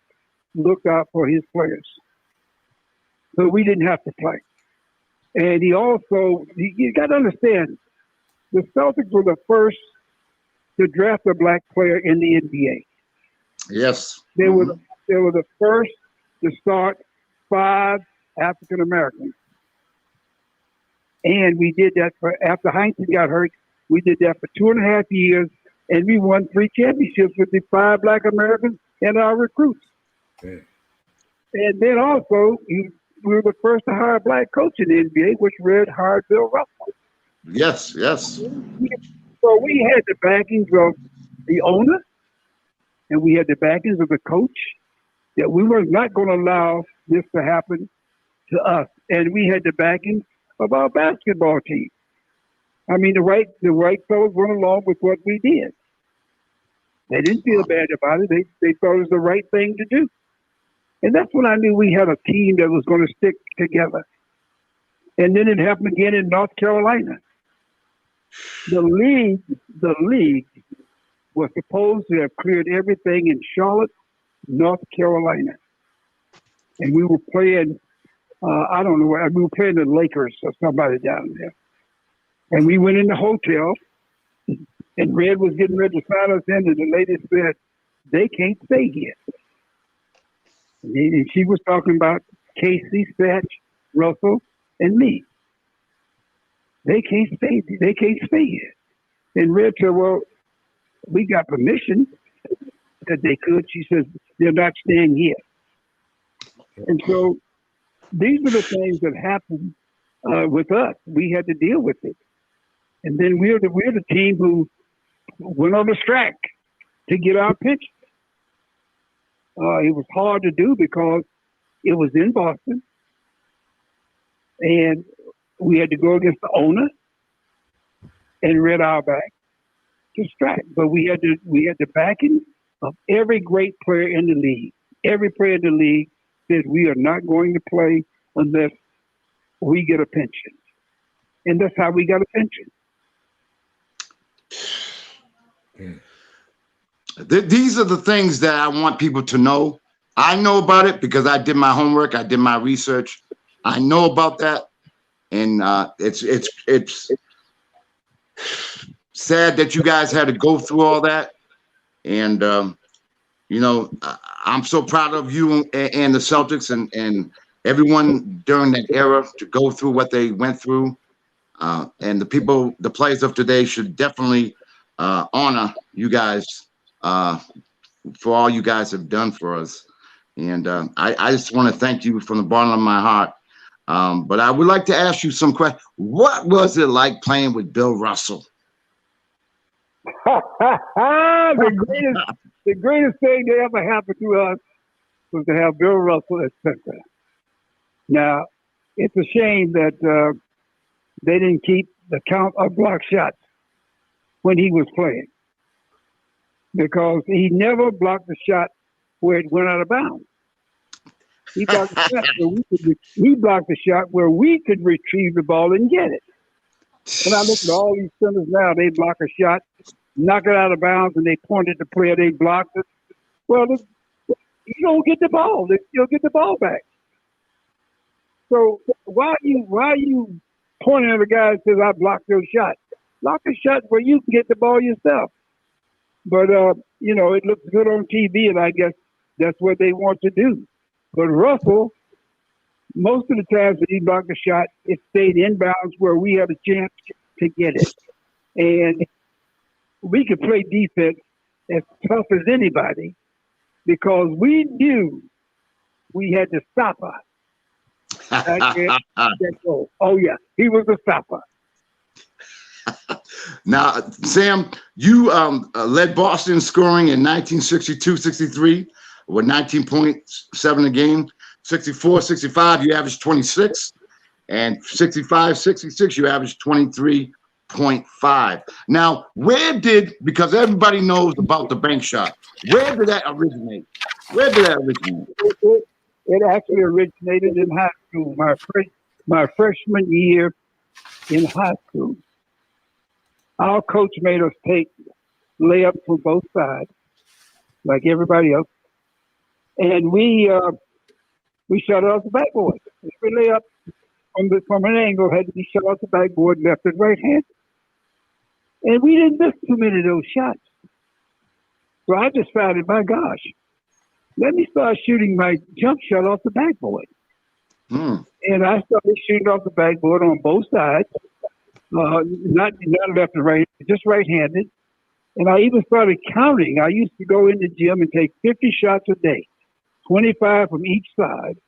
looked out for his players, so we didn't have to play. And he also, you got to understand, the Celtics were the first to draft a black player in the NBA. Yes. They were the first to start 5 African Americans. And we did that after Heinsohn got hurt. We did that for 2.5 years, and we won 3 championships with the 5 black Americans and our recruits. Okay. And then also, we were the first to hire a black coach in the NBA, which Red hired Bill Russell. Yes. So we had the backings of the owner, and we had the backings of the coach, that we were not going to allow this to happen to us. And we had the backings of our basketball team. I mean, the right fellows went along with what we did. They didn't feel bad about it. They thought it was the right thing to do. And that's when I knew we had a team that was going to stick together. And then it happened again in North Carolina. The league was supposed to have cleared everything in Charlotte, North Carolina. And we were playing, I don't know, we were playing the Lakers or somebody down there. And we went in the hotel, and Red was getting ready to sign us in, and the lady said, "They can't stay here." And she was talking about Casey, Satch, Russell, and me. They can't stay here. And Red said, "Well, we got permission." that they could. She says they're not staying here. And so these are the things that happen with us. We had to deal with it. And then we're the team who went on the strike to get our pension. It was hard to do because it was in Boston, and we had to go against the owner and red our back to strike. But we had the backing of every great player in the league. Every player in the league said we are not going to play unless we get a pension, and that's how we got a pension. These are the things that I want people to know. I know about it because I did my homework. I did my research. I know about that, and it's sad that you guys had to go through all that. And you know, I'm so proud of you and the Celtics and everyone during that era to go through what they went through. And the players of today should definitely honor you guys for all you guys have done for us. And I just want to thank you from the bottom of my heart. But I would like to ask you some questions. What was it like playing with Bill Russell? The greatest thing that ever happened to us was to have Bill Russell at center. Now, it's a shame that they didn't keep the count of block shots when he was playing, because he never blocked the shot where it went out of bounds. He blocked the shot where we could retrieve the ball and get it. And I look at all these centers now, they block a shot, knock it out of bounds, and they point at the player, they blocked it. Well, you don't get the ball. You'll get the ball back. So why are you pointing at a guy that says, I blocked your shot? Block a shot where you can get the ball yourself. But, you know, it looks good on TV, and I guess that's what they want to do. But Russell, most of the times that he blocked a shot, it stayed inbounds where we had a chance to get it. And we could play defense as tough as anybody because we knew we had to stop us. Oh, yeah, he was a stopper. Now, Sam, you led Boston scoring in 1962-63 with 19.7 a game. 64-65, you averaged 26. And 65-66, you averaged 23.5. Now, because everybody knows about the bank shot, where did that originate? It actually originated in high school, my freshman year in high school. Our coach made us take layups from both sides, like everybody else, and we shot it off the backboard. Every layup from an angle had to be shot off the backboard, left and right hand, and we didn't miss too many of those shots. So I decided, my gosh, let me start shooting my jump shot off the backboard. And I started shooting off the backboard on both sides, not left and right, just right-handed. And I even started counting. I used to go in the gym and take 50 shots a day, 25 from each side.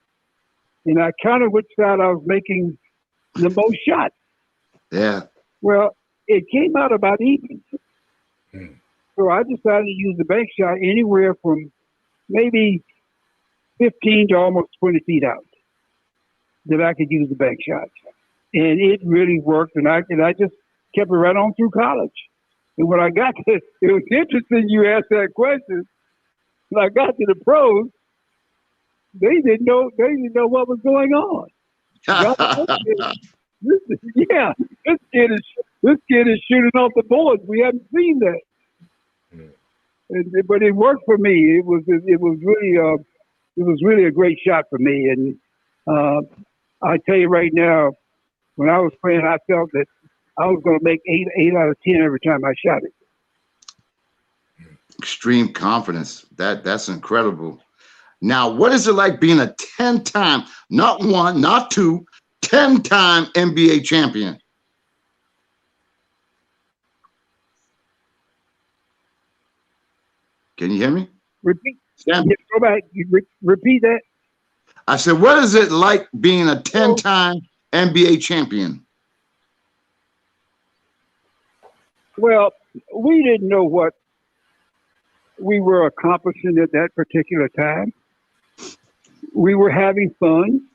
And I counted which side I was making the most shots. Yeah. Well, it came out about even. So I decided to use the bank shot anywhere from maybe 15 to almost 20 feet out, that I could use the bank shot. And it really worked, and I just kept it right on through college. And when I got to, it was interesting you asked that question. When I got to the pros, they didn't know what was going on. This kid is shooting off the boards. We hadn't seen that. But it worked for me. It was really a great shot for me. And I tell you right now, when I was playing, I felt that I was going to make 8 out of 10 every time I shot it. Extreme confidence. That's incredible. Now, what is it like being a 10-time, not one, not two, 10-time NBA champion? Can you hear me? Repeat. Sam, Go back. Repeat that. I said, what is it like being a 10-time NBA champion? Well, we didn't know what we were accomplishing at that particular time. We were having fun,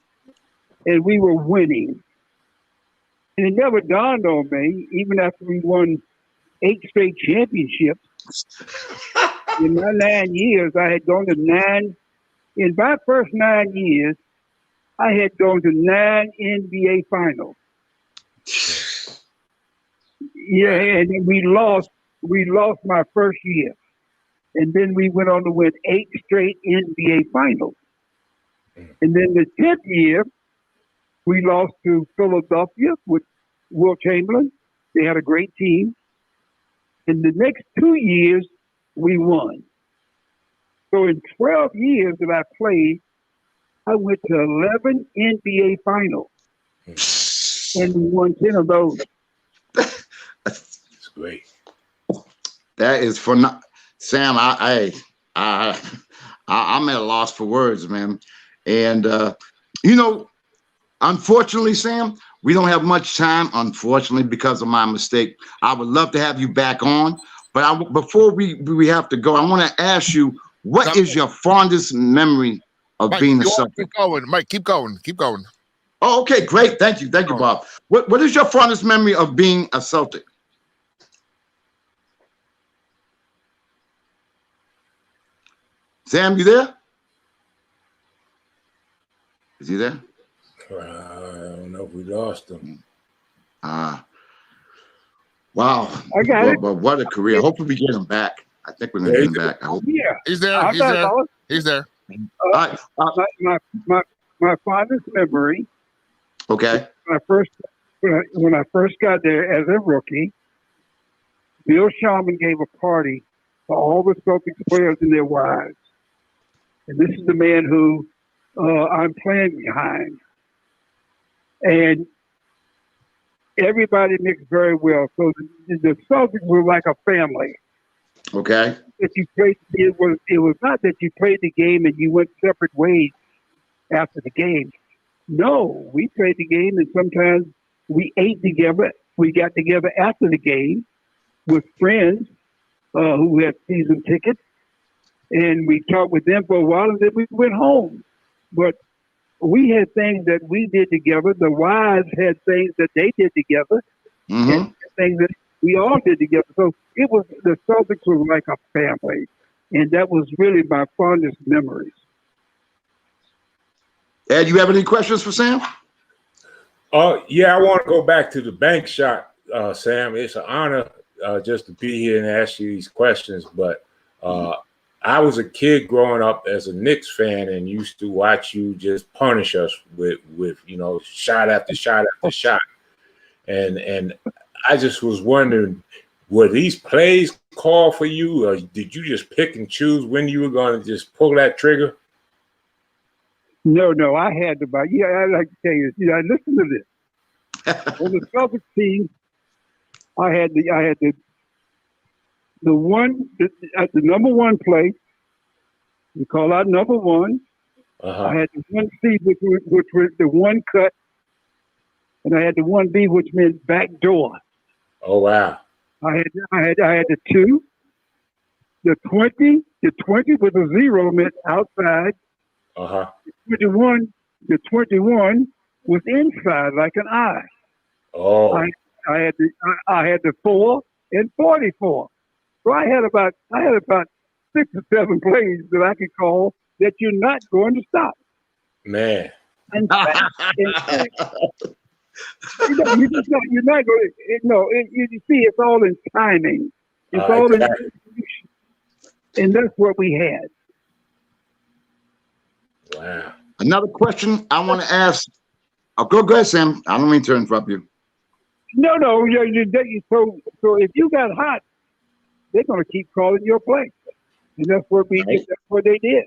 and we were winning. And it never dawned on me, even after we won 8 straight championships. In my 9 years, I had gone to 9. In my first 9 years, I had gone to 9 NBA finals. Yeah, and we lost. We lost my first year, and then we went on to win 8 straight NBA finals. And then the 10th year, we lost to Philadelphia with Will Chamberlain. They had a great team. In the next 2 years, we won. So in 12 years that I played, I went to 11 NBA finals and we won 10 of those. That's great. That is for not, Sam. I'm at a loss for words, man. And you know, unfortunately, Sam, we don't have much time. Unfortunately, because of my mistake, I would love to have you back on. But before we have to go, I want to ask you, what is your fondest memory of Mike, being a Celtic? Keep going, Mike. Keep going. Keep going. Oh, okay, great. Thank you, Bob. What is your fondest memory of being a Celtic? Sam, you there? Is he there? I don't know if we lost him. Wow. I got it. But what a career. Hopefully we get him back. I think we're going to get him back. I hope. Yeah, He's there. He's there. my fondest memory. Okay. When I first got there as a rookie, Bill Sharman gave a party for all the Celtics players and their wives. And this is the man who I'm playing behind. And everybody mixed very well. So the Celtics were like a family. Okay. If you played, it was not that you played the game and you went separate ways after the game. No, we played the game and sometimes we ate together. We got together after the game with friends who had season tickets, and we talked with them for a while, and then we went home. But we had things that we did together. The wives had things that they did together, and things that we all did together. So it was, the Celtics was like a family, and that was really my fondest memories. Ed, you have any questions for Sam? Yeah, I want to go back to the bank shot, Sam. It's an honor just to be here and ask you these questions. But I was a kid growing up as a Knicks fan and used to watch you just punish us with shot after shot after shot. And I just was wondering, were these plays called for you, or did you just pick and choose when you were going to just pull that trigger? No, I had to buy. Yeah, I'd like to tell you. Listen to this. On the Celtics team, I had the one at the number one play. We call out number one. I had the 1C, which was the one cut, and I had the 1B, which meant back door. Oh wow! I had the 2, the 20. The 20 with a 0 meant outside. The 21 was inside like an eye. Oh. I had the 4 and 44. So I had about 6 or 7 plays that I could call that you're not going to stop. Man. You're not going to. No, you see, it's all in timing. It's all in execution, and that's what we had. Wow. Another question I want to ask. Oh, go ahead, Sam. I don't mean to interrupt you. No. So if you got hot, they're going to keep calling your play, and that's what we did. That's what they did.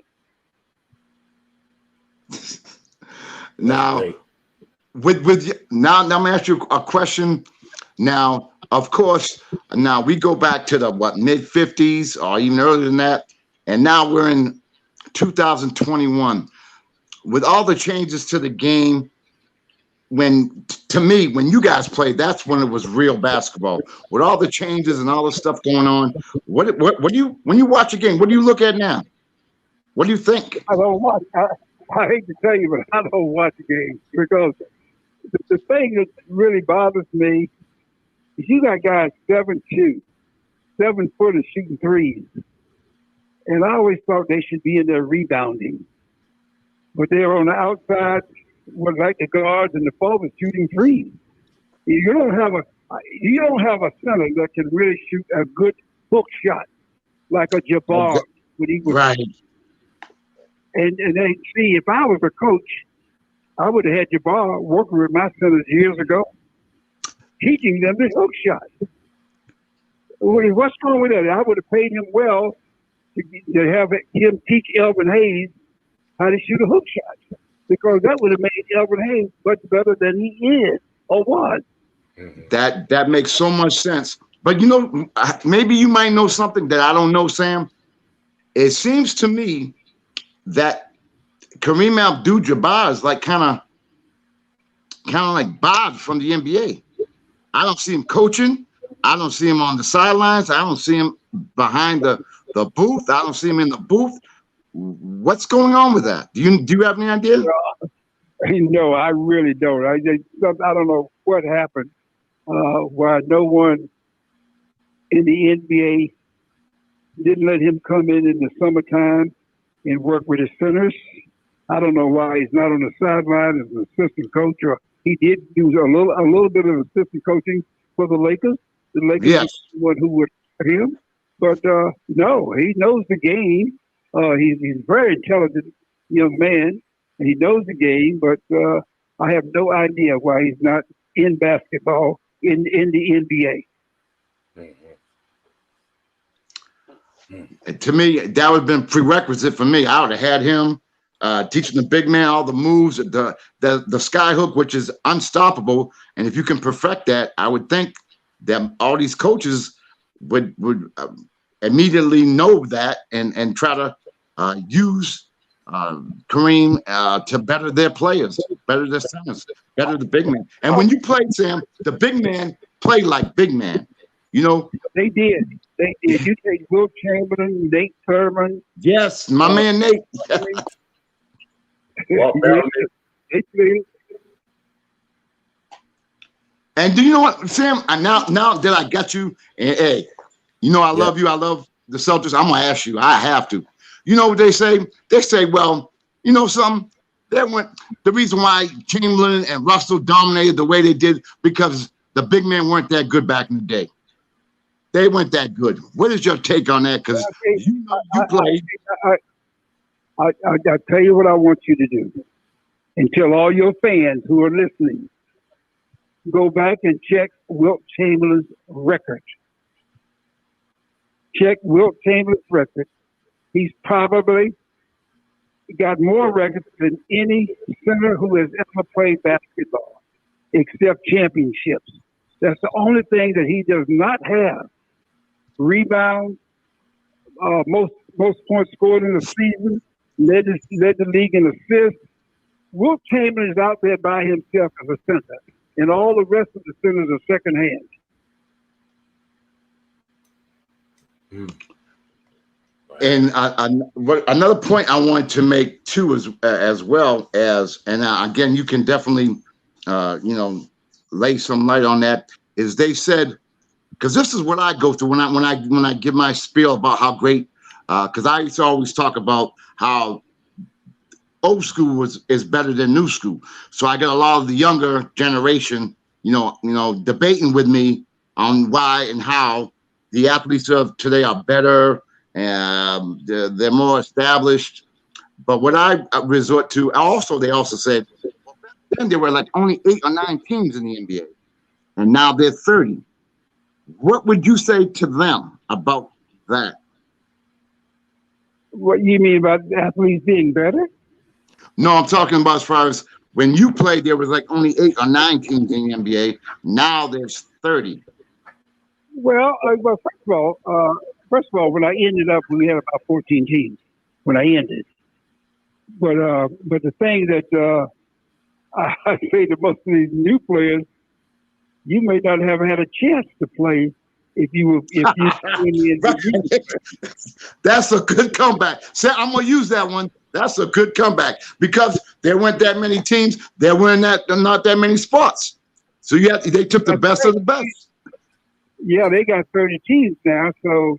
Now, now I'm gonna ask you a question. Now, of course, now we go back to the mid-50s or even earlier than that. and now we're in 2021. With all the changes to the game, to me, when you guys played, that's when it was real basketball. With all the changes and all the stuff going on, what do you, when you watch a game, what do you look at now? What do you think? I don't watch. I hate to tell you, but I don't watch the game because the thing that really bothers me is you got guys 7'2", 7 foot and shooting threes, and I always thought they should be in there rebounding, but they're on the outside, like the guards and the forwards shooting threes. You don't have a center that can really shoot a good hook shot like a Jabbar when he was right. And they see, if I was a coach, I would have had Jabbar working with my centers years ago, teaching them the hook shot. What's wrong with that? I would have paid him well to have him teach Elvin Hayes how to shoot a hook shot, because that would have made Elvin Hayes much better than he is or was. That makes so much sense. But you know, maybe you might know something that I don't know, Sam. It seems to me that Kareem Abdul-Jabbar is like kind of like Bob from the NBA. I don't see him coaching. I don't see him on the sidelines. I don't see him behind the booth. I don't see him in the booth. What's going on with that? Do you have any idea? No, I really don't. I don't know what happened. Why no one in the NBA didn't let him come in the summertime and work with his centers. I don't know why he's not on the sideline as an assistant coach, or he did do a little bit of assistant coaching for the Lakers. The Lakers yes. was the one who would him, but no, he knows the game. He's a very intelligent young man, and he knows the game. But I have no idea why he's not in basketball in the NBA. To me, that would have been prerequisite for me. I would have had him teaching the big man all the moves, the sky hook, which is unstoppable. And if you can perfect that, I would think that all these coaches would immediately know that and try to use Kareem to better their players, better their centers, better the big man. And when you played, Sam, the big man played like big man. You know, they did. You take Will Chamberlain, Nate Thurman. Yes, my man Nate. And do you know what, Sam? Now that I got you, and hey, you know I love you. I love the Celtics. I'm gonna ask you. I have to. You know what they say? They say, well, you know something. The reason why Chamberlain and Russell dominated the way they did because the big men weren't that good back in the day. They weren't that good. What is your take on that? Because you played. I'll tell you what I want you to do. And tell all your fans who are listening, go back and check Wilt Chamberlain's record. Check Wilt Chamberlain's record. He's probably got more records than any center who has ever played basketball, except championships. That's the only thing that he does not have. Rebound, most points scored in the season, led the league in assists. Wilt Chamberlain is out there by himself as a center, and all the rest of the centers are second hand. And another point I wanted to make too, as well as, and again, you can definitely, lay some light on that. Is they said, because this is what I go through when I give my spiel about how great, because I used to always talk about how old school is better than new school. So I get a lot of the younger generation, debating with me on why and how the athletes of today are better and they're more established. But what I resort to, they also said, well, back then there were like only 8 or 9 teams in the NBA, and now they're 30. What would you say to them about that? What you mean about athletes being better? No, I'm talking about as far as when you played, there was like only 8 or 9 teams in the NBA. Now there's 30. Well, first first of all, when I ended up, we had about 14 teams when I ended. But the thing that I say to most of these new players, you may not have had a chance to play if you That's a good comeback. So I'm gonna use that one. That's a good comeback because there weren't that many teams. There weren't not that many spots. So they took the best of the best. Yeah, they got 30 teams now, so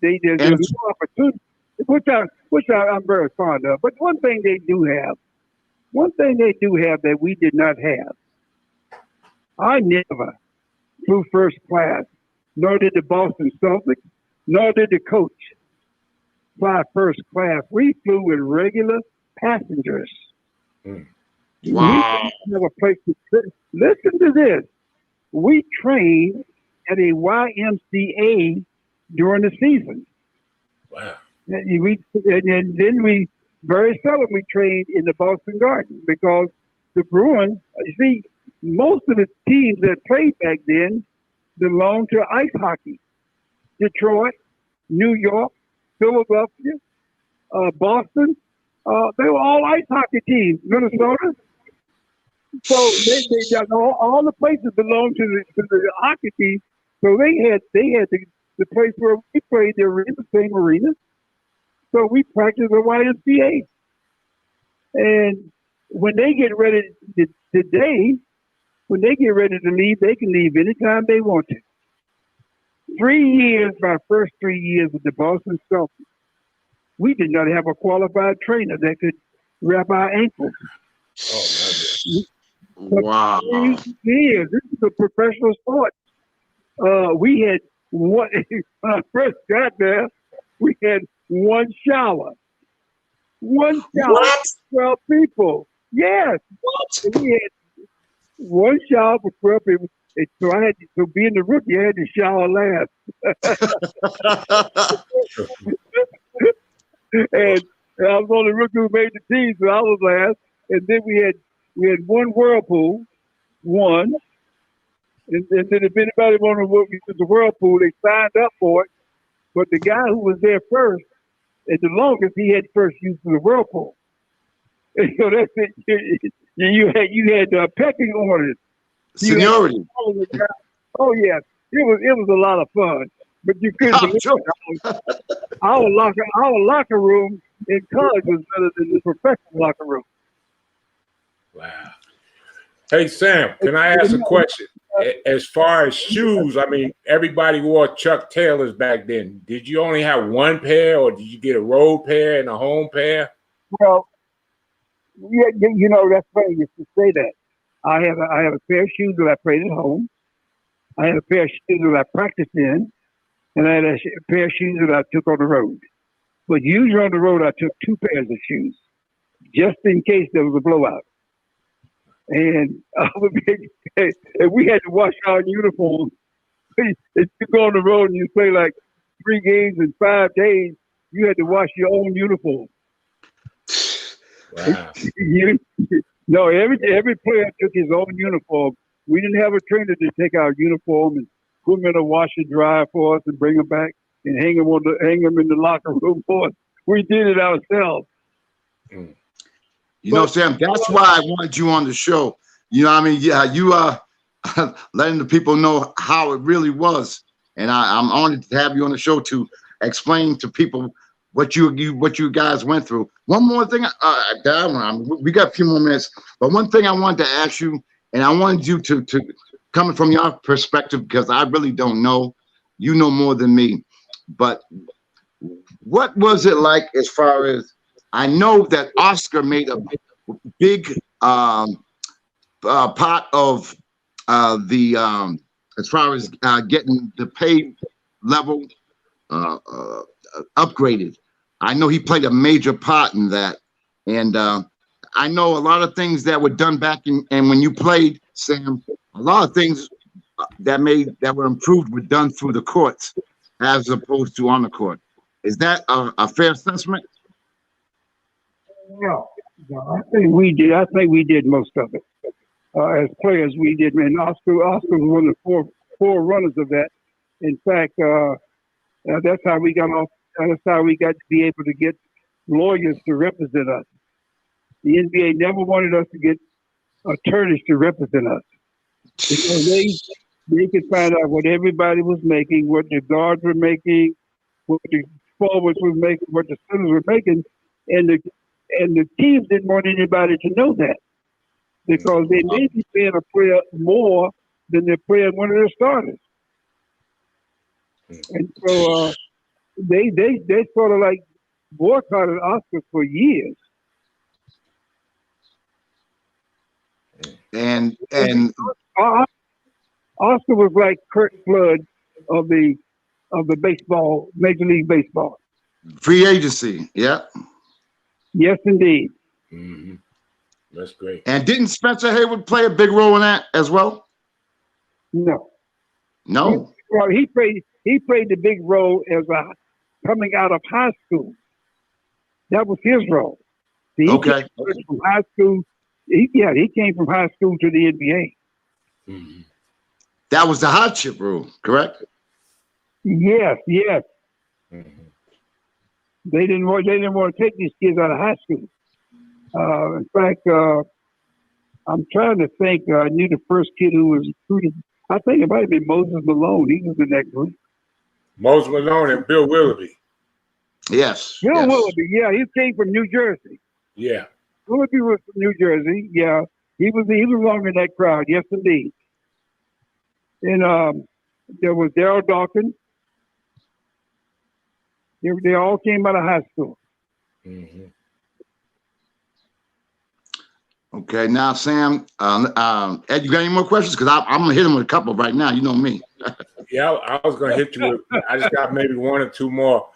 there's no opportunity, which I'm very fond of. But one thing they do have that we did not have. I never flew first class, nor did the Boston Celtic, nor did the coach fly first class. We flew with regular passengers. Wow. We didn't have a place to sit. Listen to this. We trained at a YMCA during the season. Wow. And then we very seldom we trained in the Boston Garden because the Bruins, you see, most of the teams that played back then belonged to ice hockey. Detroit, New York, Philadelphia, Boston, they were all ice hockey teams. Minnesota. So they got all the places belonged to the hockey team. So they had the place where we played, the arena, the same arena. So we practiced at YMCA. And when they get ready today, when they get ready to leave, they can leave anytime they want to. 3 years, my first 3 years with the Boston Celtics, we did not have a qualified trainer that could wrap our ankles. Oh, wow. 3 years. This is a professional sport. We had one, when I first got there, we had one shower. One shower What? for 12 people. Yes. What? We had one shower for 12 people. And so I had to being the rookie, I had to shower last. And I was on the rookie who made the team, so I was last. And then we had one whirlpool, one. And then if anybody wanted to use the whirlpool, they signed up for it. But the guy who was there first, at the longest, he had first use of the whirlpool. And so that's it. You had pecking orders. Seniority. Oh yeah, it was a lot of fun. But you couldn't believe it. Our locker room in college was better than the professional locker room. wow. Hey, Sam, can I ask a question? As far as shoes, I mean, everybody wore Chuck Taylors back then. Did you only have one pair, or did you get a road pair and a home pair? Well, yeah, that's funny you should say that. I have a pair of shoes that I played at home. I had a pair of shoes that I practiced in, and I had a pair of shoes that I took on the road. But usually on the road, I took two pairs of shoes, just in case there was a blowout. And we had to wash our uniforms. If you go on the road and you play like 3 games in 5 days, you had to wash your own uniform. Wow. No, every player took his own uniform. We didn't have a trainer to take our uniform and put them in a wash and dry for us and bring them back and hang them in the locker room for us. We did it ourselves. Mm. You know, Sam, that's why I wanted you on the show. You know what I mean? Yeah, you are letting the people know how it really was. And I'm honored to have you on the show to explain to people what you guys went through. One more thing, we got a few more minutes, but one thing I wanted to ask you, and I wanted you to coming from your perspective, because I really don't know. You know more than me. But what was it like as far as, I know that Oscar made a big part of the as far as getting the pay level upgraded. I know he played a major part in that, and I know a lot of things that were done back in, and when you played, Sam, a lot of things that were improved were done through the courts as opposed to on the court. Is that a fair assessment? No, I think we did. I think we did most of it. As players, we did. And Oscar was one of the four runners of that. In fact, That's how we got off. That's how we got to be able to get lawyers to represent us. The NBA never wanted us to get attorneys to represent us because they could find out what everybody was making, what the guards were making, what the forwards were making, what the centers were making, and the teams didn't want anybody to know that because they may be paying a player more than they're paying one of their starters. And so they sort of like boycotted Oscar for years. And Oscar was like Kurt Flood of the baseball, Major League Baseball. free agency, yeah. Yes, indeed. Mm-hmm. That's great. And didn't Spencer Haywood play a big role in that as well? No. No. Well, he played the big role as coming out of high school. That was his role. He Okay. came from high school. He came from high school to the NBA. Mm-hmm. That was the hardship rule, correct? Yes. Mm-hmm. They didn't want to take these kids out of high school. In fact, I'm trying to think. I knew the first kid who was recruited. I think it might have been Moses Malone. He was in that group. Moses Malone and Bill Willoughby. Yes. Bill Willoughby, yeah, he came from New Jersey. Yeah. Willoughby was from New Jersey. Yeah, he was along in that crowd. Yes, indeed. And there was Daryl Dawkins. They all came out of high school. Mm-hmm. Okay, now Sam, Ed, you got any more questions? Because I'm gonna hit him with a couple right now. You know me. Yeah, I was gonna hit you with. I just got maybe one or two more.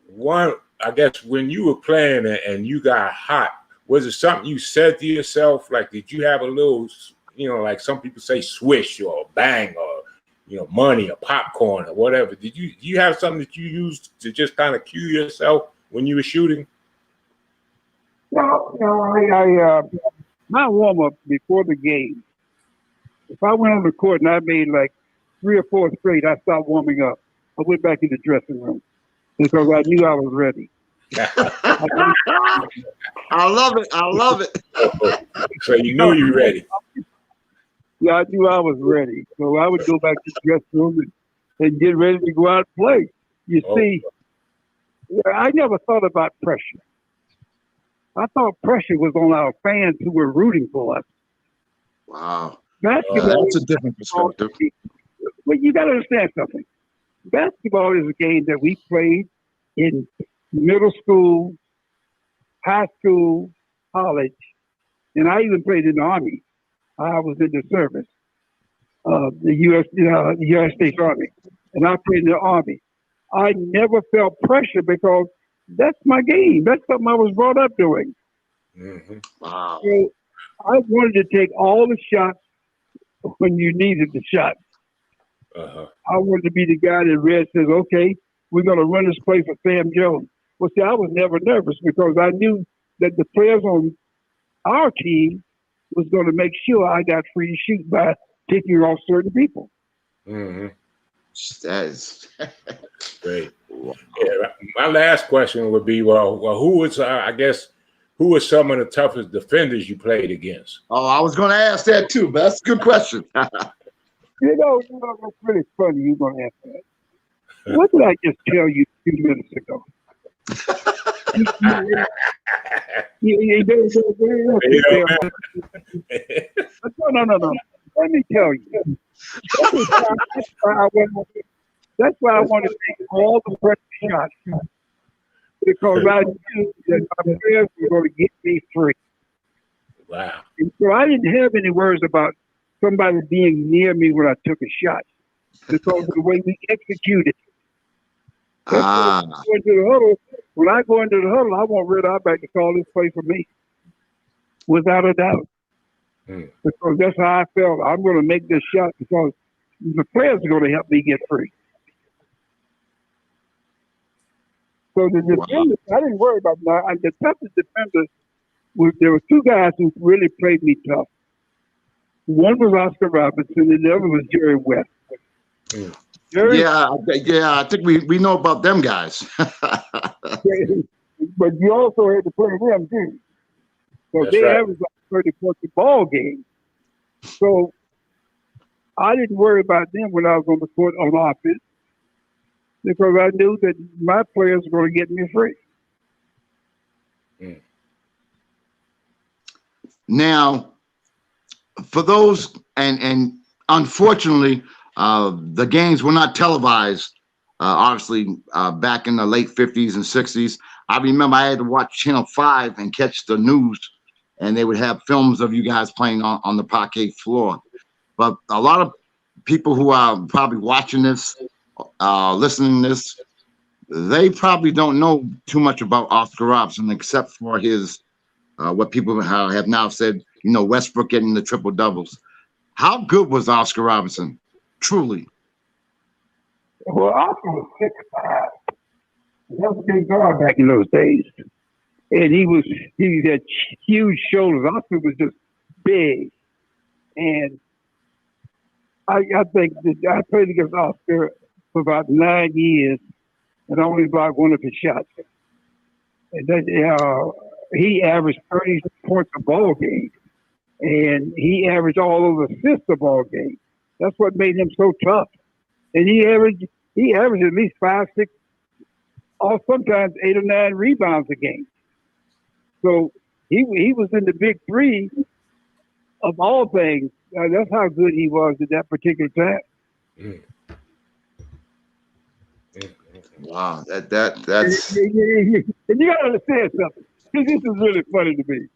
One, I guess, when you were playing and you got hot, was it something you said to yourself? Like, did you have a little, like some people say, swish or bang or money or popcorn or whatever? Do you have something that you used to just kind of cue yourself when you were shooting? Well, my warm up before the game. If I went on the court and I made like 3 or 4 straight, I stopped warming up. I went back in the dressing room because I knew I was ready. I love it. So you knew you were ready. Yeah, I knew I was ready. So I would go back to the dressing room and get ready to go out and play. You see, I never thought about pressure. I thought pressure was on our fans who were rooting for us. Wow. Basketball That's a different perspective. Well, you got to understand something. Basketball is a game that we played in middle school, high school, college, and I even played in the Army. I was in the service, the U.S. States Army, and I played in the Army. I never felt pressure because that's my game. That's something I was brought up doing. Mm-hmm. Wow. So I wanted to take all the shots when you needed the shot. Uh-huh. I wanted to be the guy that Red says, okay, we're going to run this play for Sam Jones. Well, see, I was never nervous because I knew that the players on our team was going to make sure I got free to shoot by taking off certain people. Mm-hmm. That is great. Yeah, my last question would be, well, who was, who were some of the toughest defenders you played against? Oh, I was going to ask that too, but that's a good question. That's really funny you're going to ask that. What did I just tell you 2 minutes ago? No. Let me tell you. That's why I want to take all the pressure shots because I knew that my players were going to get me free. Wow. And so I didn't have any worries about somebody being near me when I took a shot because of the way we executed. When I go into the huddle, I want Red Auerbach to call this play for me, without a doubt. Because that's how I felt. I'm going to make this shot because the players are going to help me get free. So the defenders, I didn't worry about that. The toughest defenders, there were 2 guys who really played me tough. One was Oscar Robertson, and the other was Jerry West. Very, I think we know about them guys. but you also had to play them too. So That's they right. averaged like 30 points a ball game. So I didn't worry about them when I was on the court on offense because I knew that my players were going to get me free. Now, for those, and unfortunately, the games were not televised. Obviously, back in the late 50s and 60s, I remember I had to watch Channel 5 and catch the news, and they would have films of you guys playing on the parquet floor. But a lot of people who are probably watching this, listening to this, they probably don't know too much about Oscar Robertson except for his what people have now said, Westbrook getting the triple doubles. How good was Oscar Robertson? Truly. Well, Oscar was 6'5". He was a big guard back in those days. And he had huge shoulders. Oscar was just big. And I think that I played against Oscar for about 9 years and only blocked one of his shots. And that, he averaged 30 points a ball game. And he averaged all of assists a ball game. That's what made him so tough. And he averaged at least 5, 6, or sometimes 8 or 9 rebounds a game. So he was in the big three of all things. That's how good he was at that particular time. Wow, that's. And you got to understand something. This is really funny to me.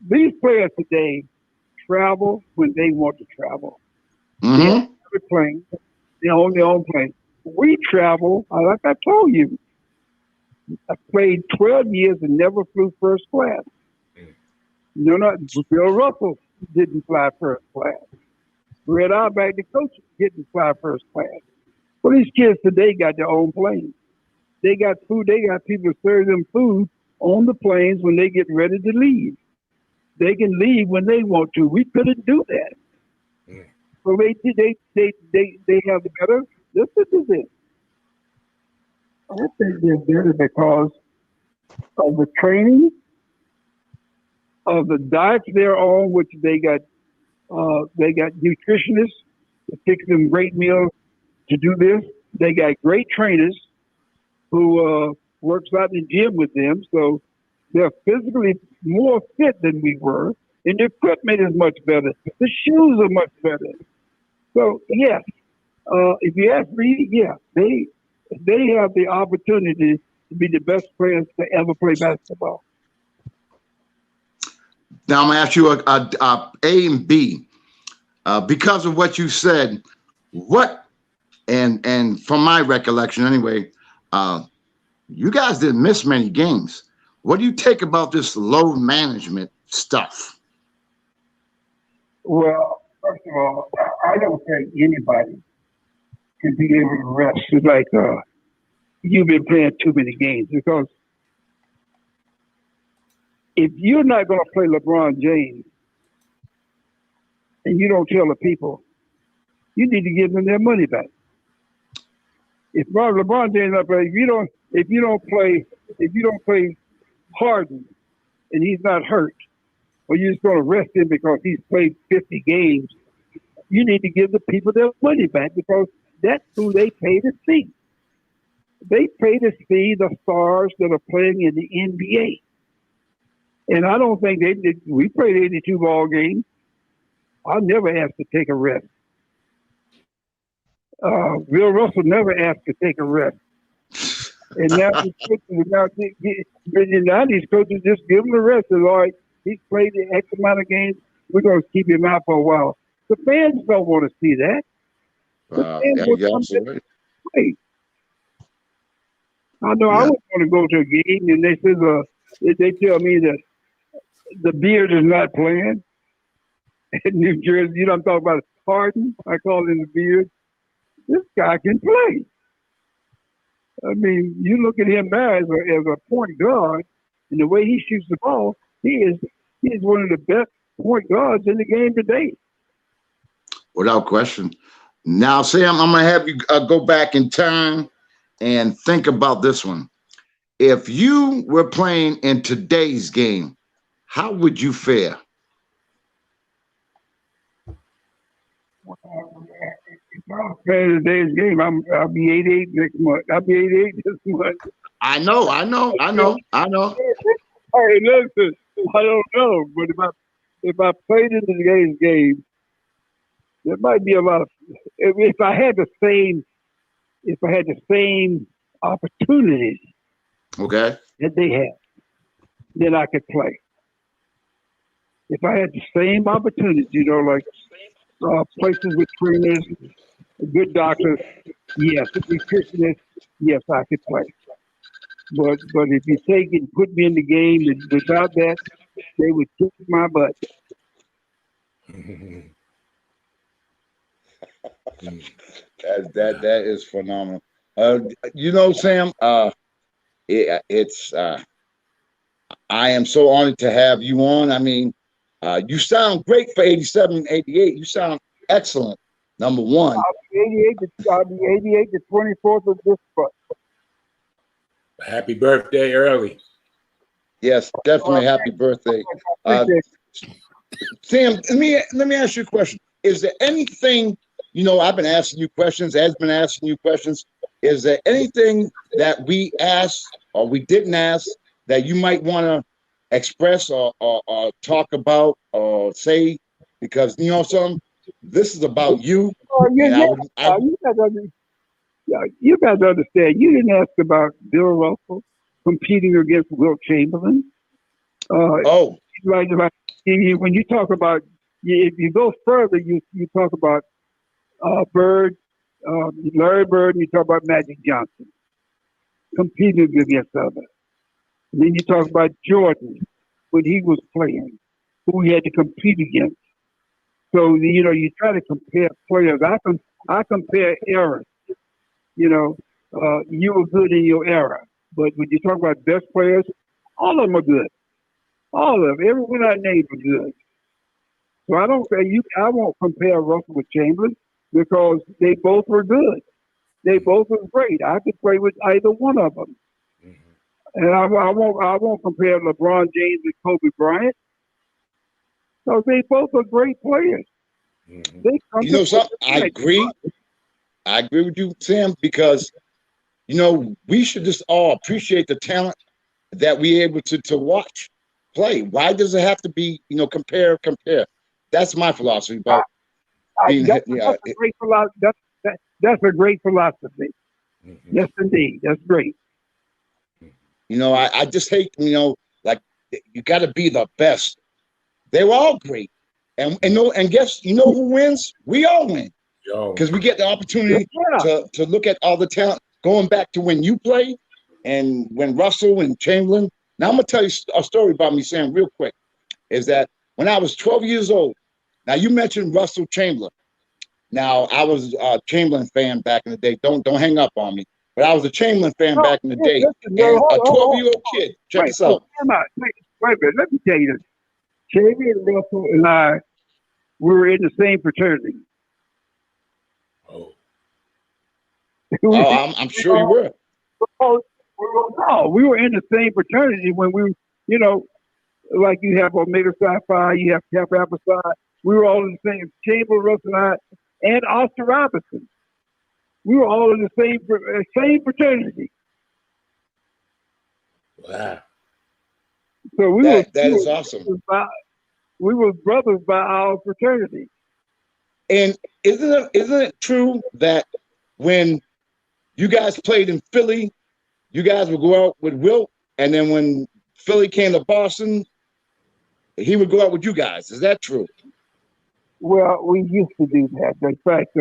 These players today travel when they want to travel. Mm-hmm. They're playing. They're on their own plane. We travel, like I told you. I played 12 years and never flew first class. Not Bill Russell didn't fly first class. Red Auerbach, the coach, didn't fly first class. Well, these kids today got their own planes. They got food. They got people serve them food on the planes when they get ready to leave. They can leave when they want to. We couldn't do that. So they have the better. Listen to this. I think they're better because of the training, of the diets they're on, which they got nutritionists to fix them great meals to do this. They got great trainers who works out in the gym with them, so they're physically more fit than we were, and the equipment is much better. The shoes are much better. So yes, if you ask me, yeah, they have the opportunity to be the best players to ever play basketball. Now I'm gonna ask you a and B, because of what you said. What and from my recollection anyway, you guys didn't miss many games. What do you take about this load management stuff? Well, first of all, I don't think anybody can be able to rest. It's like you've been playing too many games, because if you're not going to play LeBron James and you don't tell the people, you need to give them their money back. If LeBron James not play, if you don't play Harden and he's not hurt, or you're just going to rest him because he's played 50 games, you need to give the people their money back, because that's who they pay to see. They pay to see the stars that are playing in the NBA. And I don't think they did. We played 82 ball games. I never asked to take a rest. Bill Russell never asked to take a rest. And now these coaches just give him a rest. They're like, he's played the X amount of games. We're going to keep him out for a while. The fans don't want to see that. Play. I know. I was going to go to a game, and they tell me that the Beard is not playing in New Jersey. You know, I'm talking about Harden. I call him the Beard. This guy can play. I mean, you look at him now as a point guard, and the way he shoots the ball, he is one of the best point guards in the game today. Without question. Now, Sam, I'm going to have you go back in time and think about this one. If you were playing in today's game, how would you fare? If I was playing today's game, I'll be 88 next month. I'll be 88 this month. I know. Hey, listen, I don't know, but if I played in today's game, there might be a lot of. If I had the same opportunities Okay. that they have, then I could play. If I had the same opportunities, like places with trainers, good doctors, yes, nutritionists, yes, I could play. But if you take and put me in the game and without that, they would kick my butt. That is phenomenal. Sam, I am so honored to have you on. I mean, you sound great for 87, 88. You sound excellent. Number one. I'll be 88 the 24th of this month. Happy birthday early. Yes, definitely happy birthday. Sam, let me ask you a question. Is there anything, I've been asking you questions, Ed's been asking you questions. Is there anything that we asked or we didn't ask that you might want to express or talk about or say? Because, something, this is about you. You got to understand, you didn't ask about Bill Russell competing against Wilt Chamberlain. When you talk about, if you go further, you talk about Bird, Larry Bird, and you talk about Magic Johnson competing against others. And then you talk about Jordan when he was playing, who he had to compete against. So you try to compare players. I compare eras. You were good in your era, but when you talk about best players, all of them are good. All of them, everyone I named are good. So I won't compare Russell with Chamberlain because they both were good. They both were great. I could play with either one of them, and I won't compare LeBron James with Kobe Bryant because they both are great players. Something? I agree. I agree with you, Sam, because we should just all appreciate the talent that we're able to watch play. Why does it have to be, compare? That's my philosophy. But that's a great philosophy. That's a great philosophy. Yes, indeed. That's great. I just hate, like you got to be the best. They were all great, and guess who wins? We all win because we get the opportunity to look at all the talent going back to when you played and when Russell and Chamberlain. Now I'm gonna tell you a story about me, Sam, real quick. Is that when I was 12 years old? Now you mentioned Russell Chamberlain. Now I was a Chamberlain fan back in the day. Don't hang up on me. But I was a Chamberlain fan back in the day. And a 12-year-old kid. Check this out. Wait a minute. Let me tell you this. Chamberlain, Russell, and I, we were in the same fraternity. I'm sure you were. No, we were in the same fraternity when we, like you have Omega Psi Phi, you have Kappa Alpha Psi. We were all in the same Chamberlain, Russell, and I, and Oscar Robinson. We were all in the same fraternity. Wow. So that is awesome. We were brothers by our fraternity. And isn't it true that when you guys played in Philly, you guys would go out with Wilt, and then when Philly came to Boston, he would go out with you guys? Is that true? Well, we used to do that. In fact,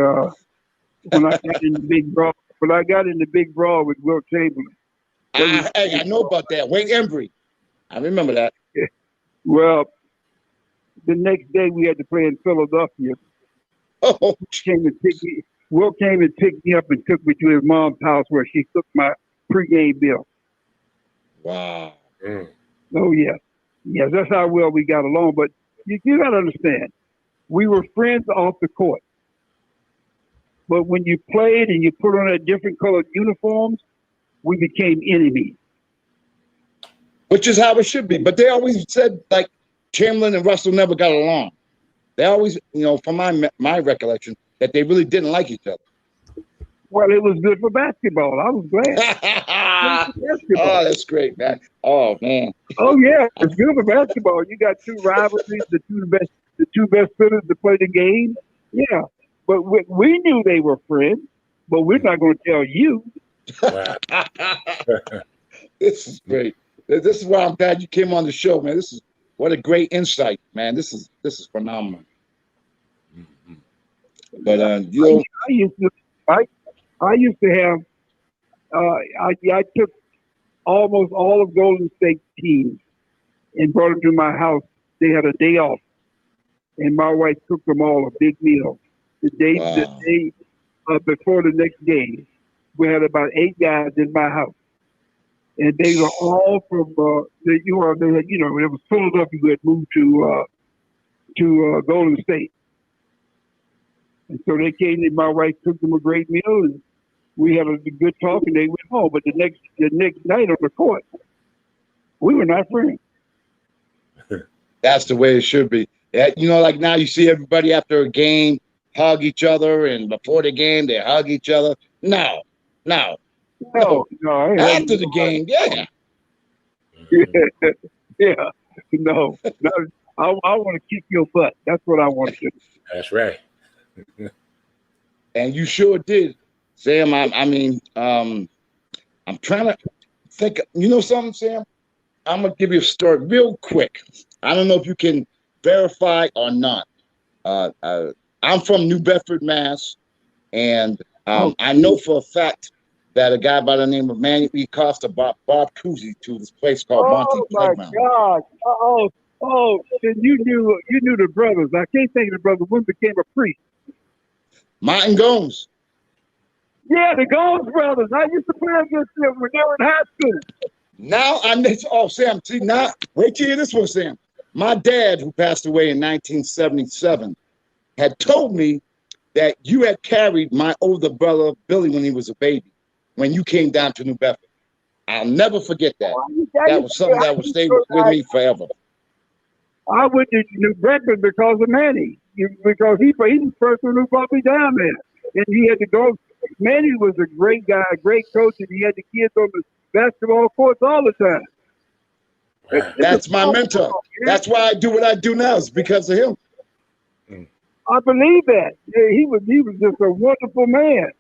when I got in the big brawl with Wilt Chamberlain. I know about that. Wayne Embry. I remember that. Well, the next day we had to play in Philadelphia. Oh, Wilt came and picked me up and took me to his mom's house where she took my pregame bill. Wow. Oh, yeah. Yes, that's how well we got along. But you got to understand, we were friends off the court. But when you played and you put on a different colored uniforms, we became enemies. Which is how it should be. But they always said like Chamberlain and Russell never got along. They always, from my recollection, that they really didn't like each other. Well, it was good for basketball. I was glad. Oh, that's great, man. Oh man. Oh yeah, it's good for basketball. You got two rivalries, the two best players to play the game. Yeah, but we knew they were friends, but we're not going to tell you. Wow. This is great. This is why I'm glad you came on the show, man. What a great insight, man. This is phenomenal. Mm-hmm. But I used to have I took almost all of Golden State's teams and brought them to my house. They had a day off, and my wife cooked them all a big meal. The day before the next game, we had about 8 guys in my house, and they were all from they had, it was Philadelphia who had moved to Golden State, and so they came and my wife cooked them a great meal, and we had a good talk, and they went home. But the next night on the court, we were not friends. That's the way it should be. Like now you see everybody after a game hug each other, and before the game they hug each other. No. No. After the game, yeah. Yeah. No. I want to kick your butt. That's what I want to do. That's right. And you sure did, Sam. I'm trying to think. You know something, Sam? I'm gonna give you a story real quick. I don't know if you can verify or not. I'm from New Bedford, Mass, and I know for a fact that a guy by the name of Manny Costa brought Bob Cousy to this place called Monty Playground. Oh my God! Then you knew the brothers. I can't think of the brothers. One became a priest. Martin Gomes. Yeah, the Gomes brothers. I used to play against them when they were in high school. Now Sam, see now, wait till you hear this one, Sam. My dad, who passed away in 1977, had told me that you had carried my older brother Billy when he was a baby, when you came down to New Bedford. I'll never forget that. That was something that would stay with me forever. I went to New Bedford because of Manny, because he's the person who brought me down there, and he had to go. Manny was a great guy, a great coach, and he had the kids on the basketball courts all the time. That's my mentor. That's why I do what I do now. It's because of him. I believe that. Yeah, he was just a wonderful man.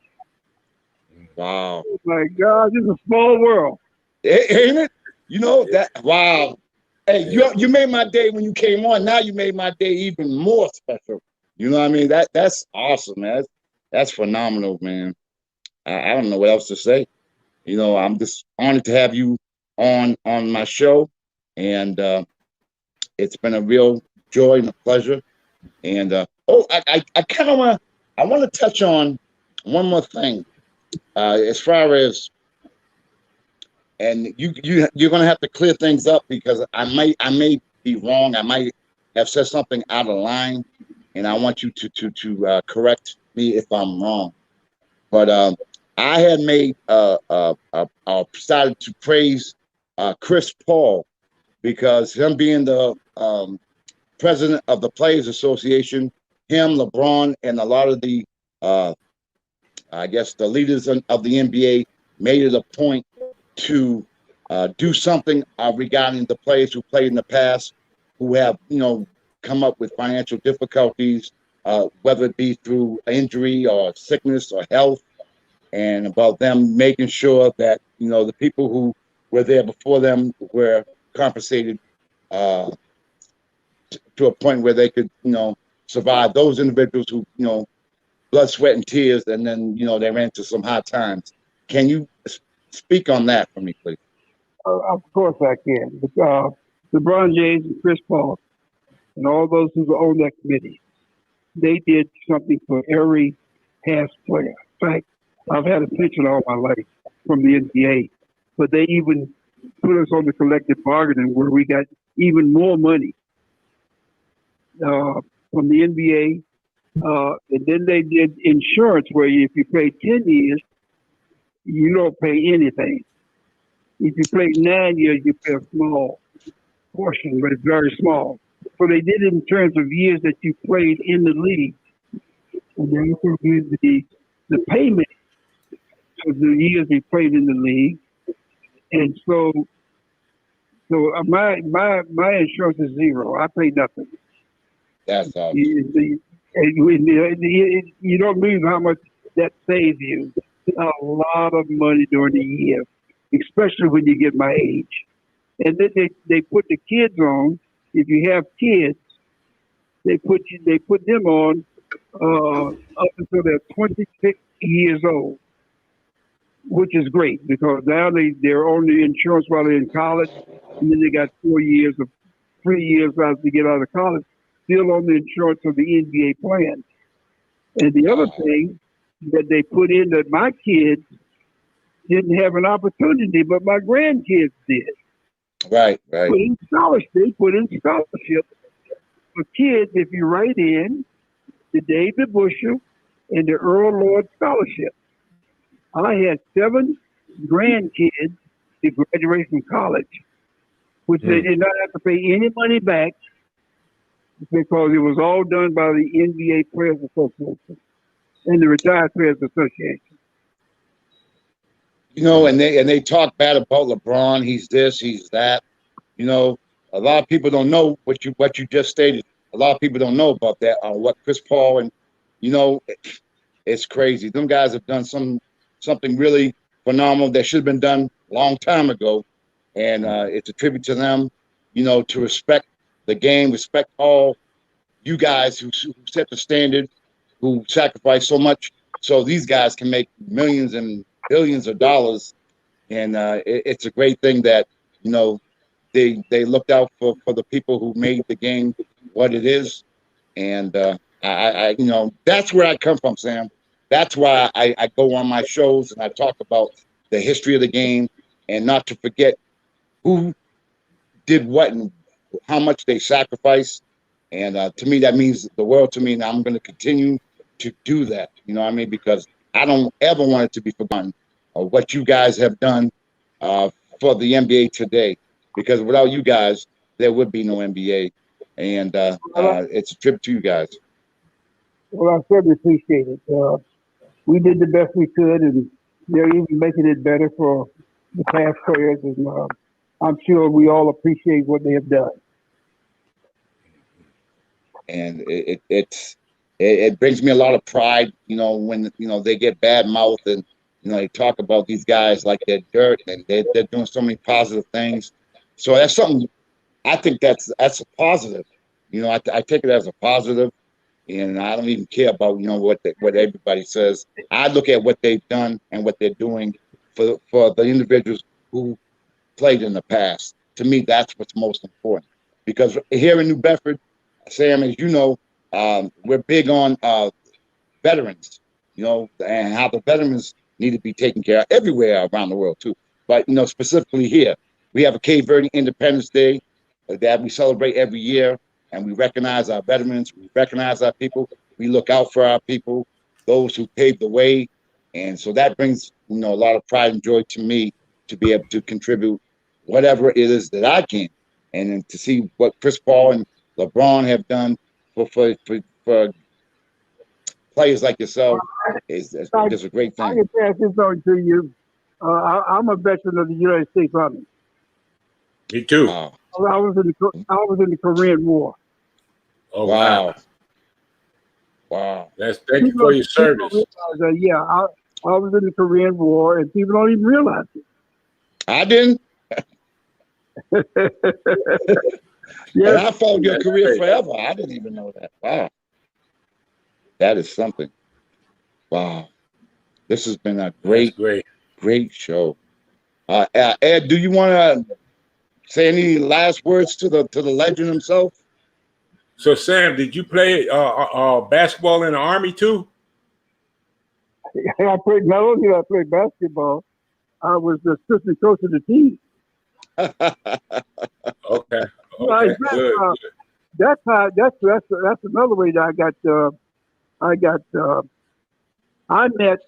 Wow. Oh my God, this is a small world. Ain't it? You know that. Wow. Hey, you made my day when you came on. Now you made my day even more special. You know what I mean? That's awesome, man. That's phenomenal, man. I don't know what else to say. I'm just honored to have you on my show, and it's been a real joy and a pleasure. And I kind of want to touch on one more thing, as far as, and you're gonna have to clear things up because I may be wrong. I might have said something out of line, and I want you to correct me if I'm wrong. But I had started to praise Chris Paul because him being the president of the Players Association, him, LeBron, and a lot of the, I guess, the leaders of the NBA made it a point to do something regarding the players who played in the past, who have, come up with financial difficulties, whether it be through injury or sickness or health, and about them making sure that, the people who were there before them were compensated to a point where they could, survive. Those individuals who, blood, sweat, and tears, and then, they ran into some hard times. Can you speak on that for me, please? Of course I can. LeBron James and Chris Paul and all those who were on that committee, they did something for every past player. In fact, I've had a pension all my life from the NBA, but they even put us on the collective bargaining where we got even more money from the NBA And then they did insurance where if you play 10 years, you don't pay anything. If you play 9 years, you pay a small portion, but it's very small. So they did it in terms of years that you played in the league. And they also did the payment for the years they played in the league. And so my insurance is zero. I pay nothing. That's awesome. You don't believe how much that saves you. A lot of money during the year, especially when you get my age. And then they put the kids on. If you have kids, they put them on up until they're 26 years old, which is great because now they're on the insurance while they're in college, and then they got 3 years after they get out of college, still on the insurance of the NBA plan. And the other thing that they put in that my kids didn't have an opportunity, but my grandkids did. Right. They put in scholarships for kids if you write in the David Bushel and the Earl Lord Scholarship. I had 7 grandkids to graduate from college, which they did not have to pay any money back because it was all done by the NBA Players Association and the Retired Players Association. You know, and they talk bad about LeBron. He's this, he's that. You know, a lot of people don't know what you just stated. A lot of people don't know about that. What Chris Paul and, you know, it's crazy. Them guys have done something really phenomenal that should have been done a long time ago, and it's a tribute to them. You know, to respect the game, respect all you guys who set the standard, who sacrifice so much, so these guys can make millions and billions of dollars, and it's a great thing that, you know, they looked out for the people who made the game what it is, and I you know, that's where I come from, Sam. That's why I go on my shows and I talk about the history of the game, and not to forget who did what and how much they sacrificed, and to me that means the world to me, and I'm going to continue to do that. You know what I mean? Because I don't ever want it to be forgotten of what you guys have done for the NBA today. Because without you guys, there would be no NBA, and it's a tribute to you guys. Well, I certainly appreciate it. We did the best we could, and they're even making it better for the past players, and I'm sure we all appreciate what they have done. And it brings me a lot of pride, you know, when, you know, they get bad mouth and, you know, they talk about these guys like they're dirt, and they're doing so many positive things. So that's something, I think that's a positive. You know, I take it as a positive, and I don't even care about, you know, what everybody says. I look at what they've done and what they're doing for the individuals who played in the past. To me, that's what's most important. Because here in New Bedford, Sam, as you know, we're big on veterans, you know, and how the veterans need to be taken care of everywhere around the world too. But, you know, specifically here, we have a Cape Verde Independence Day that we celebrate every year, and we recognize our veterans, we recognize our people, we look out for our people, those who paved the way. And so that brings, you know, a lot of pride and joy to me to be able to contribute whatever it is that I can. And then to see what Chris Paul and LeBron have done for players like yourself is just a great thing. I can pass this on to you. I'm a veteran of the United States Army. Me too. Wow. I was in the Korean War. Oh Wow. Wow. Thank you for your service. Yeah, I was in the Korean War, and people don't even realize it. I didn't. Yes. And I followed your career forever. I didn't even know that. Wow. That is something. Wow. This has been a great show. Ed, do you want to say any last words to the legend himself? So, Sam, did you play basketball in the Army too? I played. Not only did I play basketball, I was the assistant coach of the team. Okay. Good. That's another way that I got I got. I met.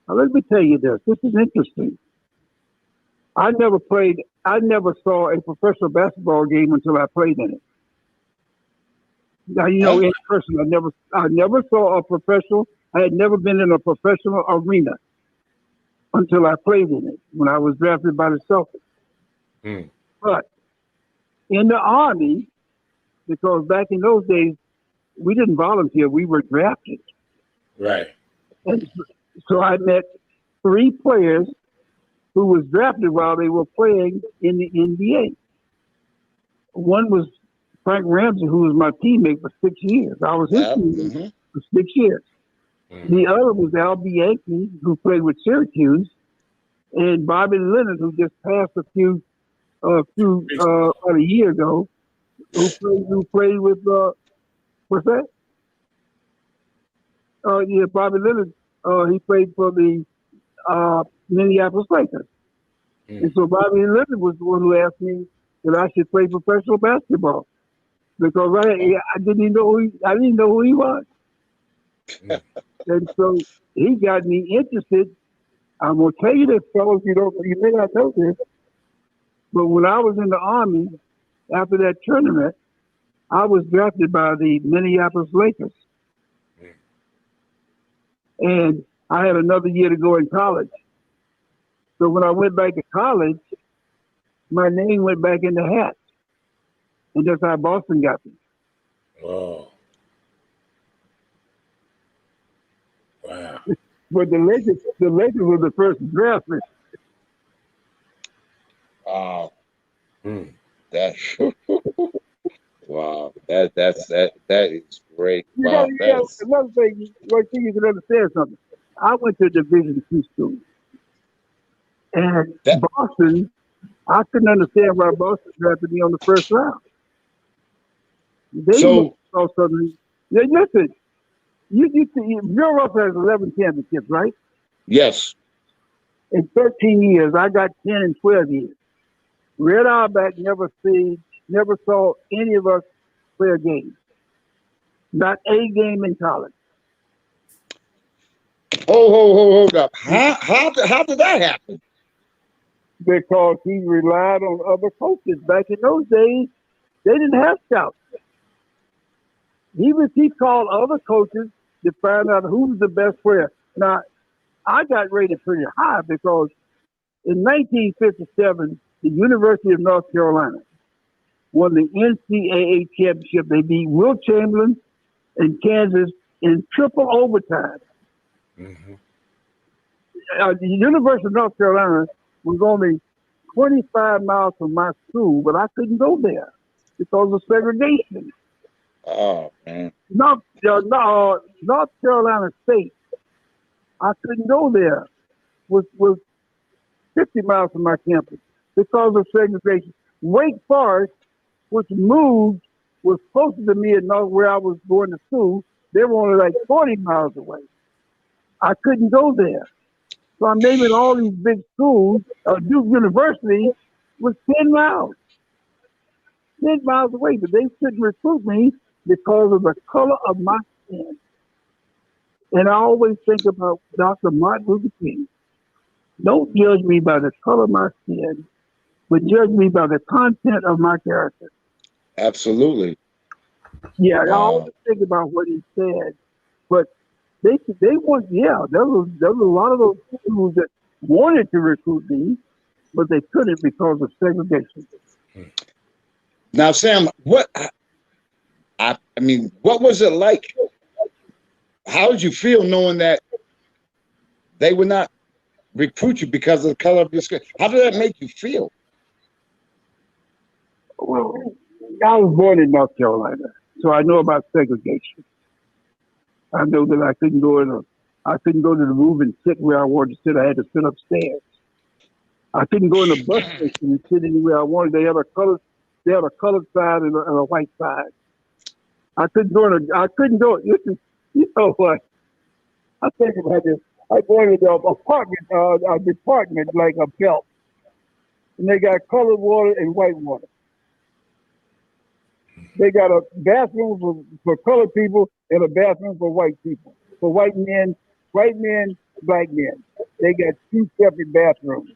Let me tell you this. This is interesting. I never played. I never saw a professional basketball game until I played in it. Now in person. I never saw a professional. I had never been in a professional arena until I played in it when I was drafted by the Celtics. Mm. But in the Army, because back in those days we didn't volunteer; we were drafted. Right. And so I met 3 players who was drafted while they were playing in the NBA. One was Frank Ramsey, who was my teammate for 6 years. I was his teammate for 6 years. Mm-hmm. The other was Al Bianchi, who played with Syracuse, and Bobby Leonard, who just passed about a year ago, who played with what's that? Bobby Leonard. He played for the Minneapolis Lakers. Mm. And so Bobby Leonard was the one who asked me that I should play professional basketball because I didn't know who he was. Mm. And so he got me interested. I'm gonna tell you this, fellas. You may not know this, but when I was in the Army after that tournament, I was drafted by the Minneapolis Lakers, and I had another year to go in college. So when I went back to college, my name went back in the hat. And that's how Boston got me. Oh. Wow. But the Lakers were the first draft pick. Wow. Mm. Wow. That is great. Wow. Another thing, you can understand something. I went to Division II school. And Boston, I couldn't understand why Boston drafted me on the first round. They saw something. Listen, Bill Russell has 11 championships, right? Yes. In 13 years, I got 10 in 12 years. Red Auerbach never saw any of us play a game. Not a game in college. Hold up. How did that happen? Because he relied on other coaches. Back in those days, they didn't have scouts. He called other coaches to find out who's the best player. Now, I got rated pretty high because in 1957, the University of North Carolina won the NCAA championship. They beat Will Chamberlain and Kansas in triple overtime. Mm-hmm. The University of North Carolina was only 25 miles from my school, but I couldn't go there because of segregation. Oh, man. North Carolina State, I couldn't go there, was 50 miles from my campus because of segregation. Wake Forest, which moved, was closer to me and where I was going to school. They were only like 40 miles away. I couldn't go there. So I'm naming all these big schools. Duke University was 10 miles. 10 miles away, but they couldn't recruit me because of the color of my skin. And I always think about Dr. Martin Luther King. Don't judge me by the color of my skin, but judge me by the content of my character. Absolutely. Yeah, I always think about what he said, but they want, there was a lot of those schools that wanted to recruit me, but they couldn't because of segregation. Now, Sam, what was it like? How did you feel knowing that they would not recruit you because of the color of your skin? How did that make you feel? Well, I was born in North Carolina, so I know about segregation. I know that I couldn't go to the room and sit where I wanted to sit. I had to sit upstairs. I couldn't go in the bus station and sit anywhere I wanted. They had a colored side and a white side. I couldn't go. Listen, you know what? I think about this. I go into a department like a belt, and they got colored water and white water. They got a bathroom for colored people and a bathroom for white people. For white men, black men. They got two separate bathrooms.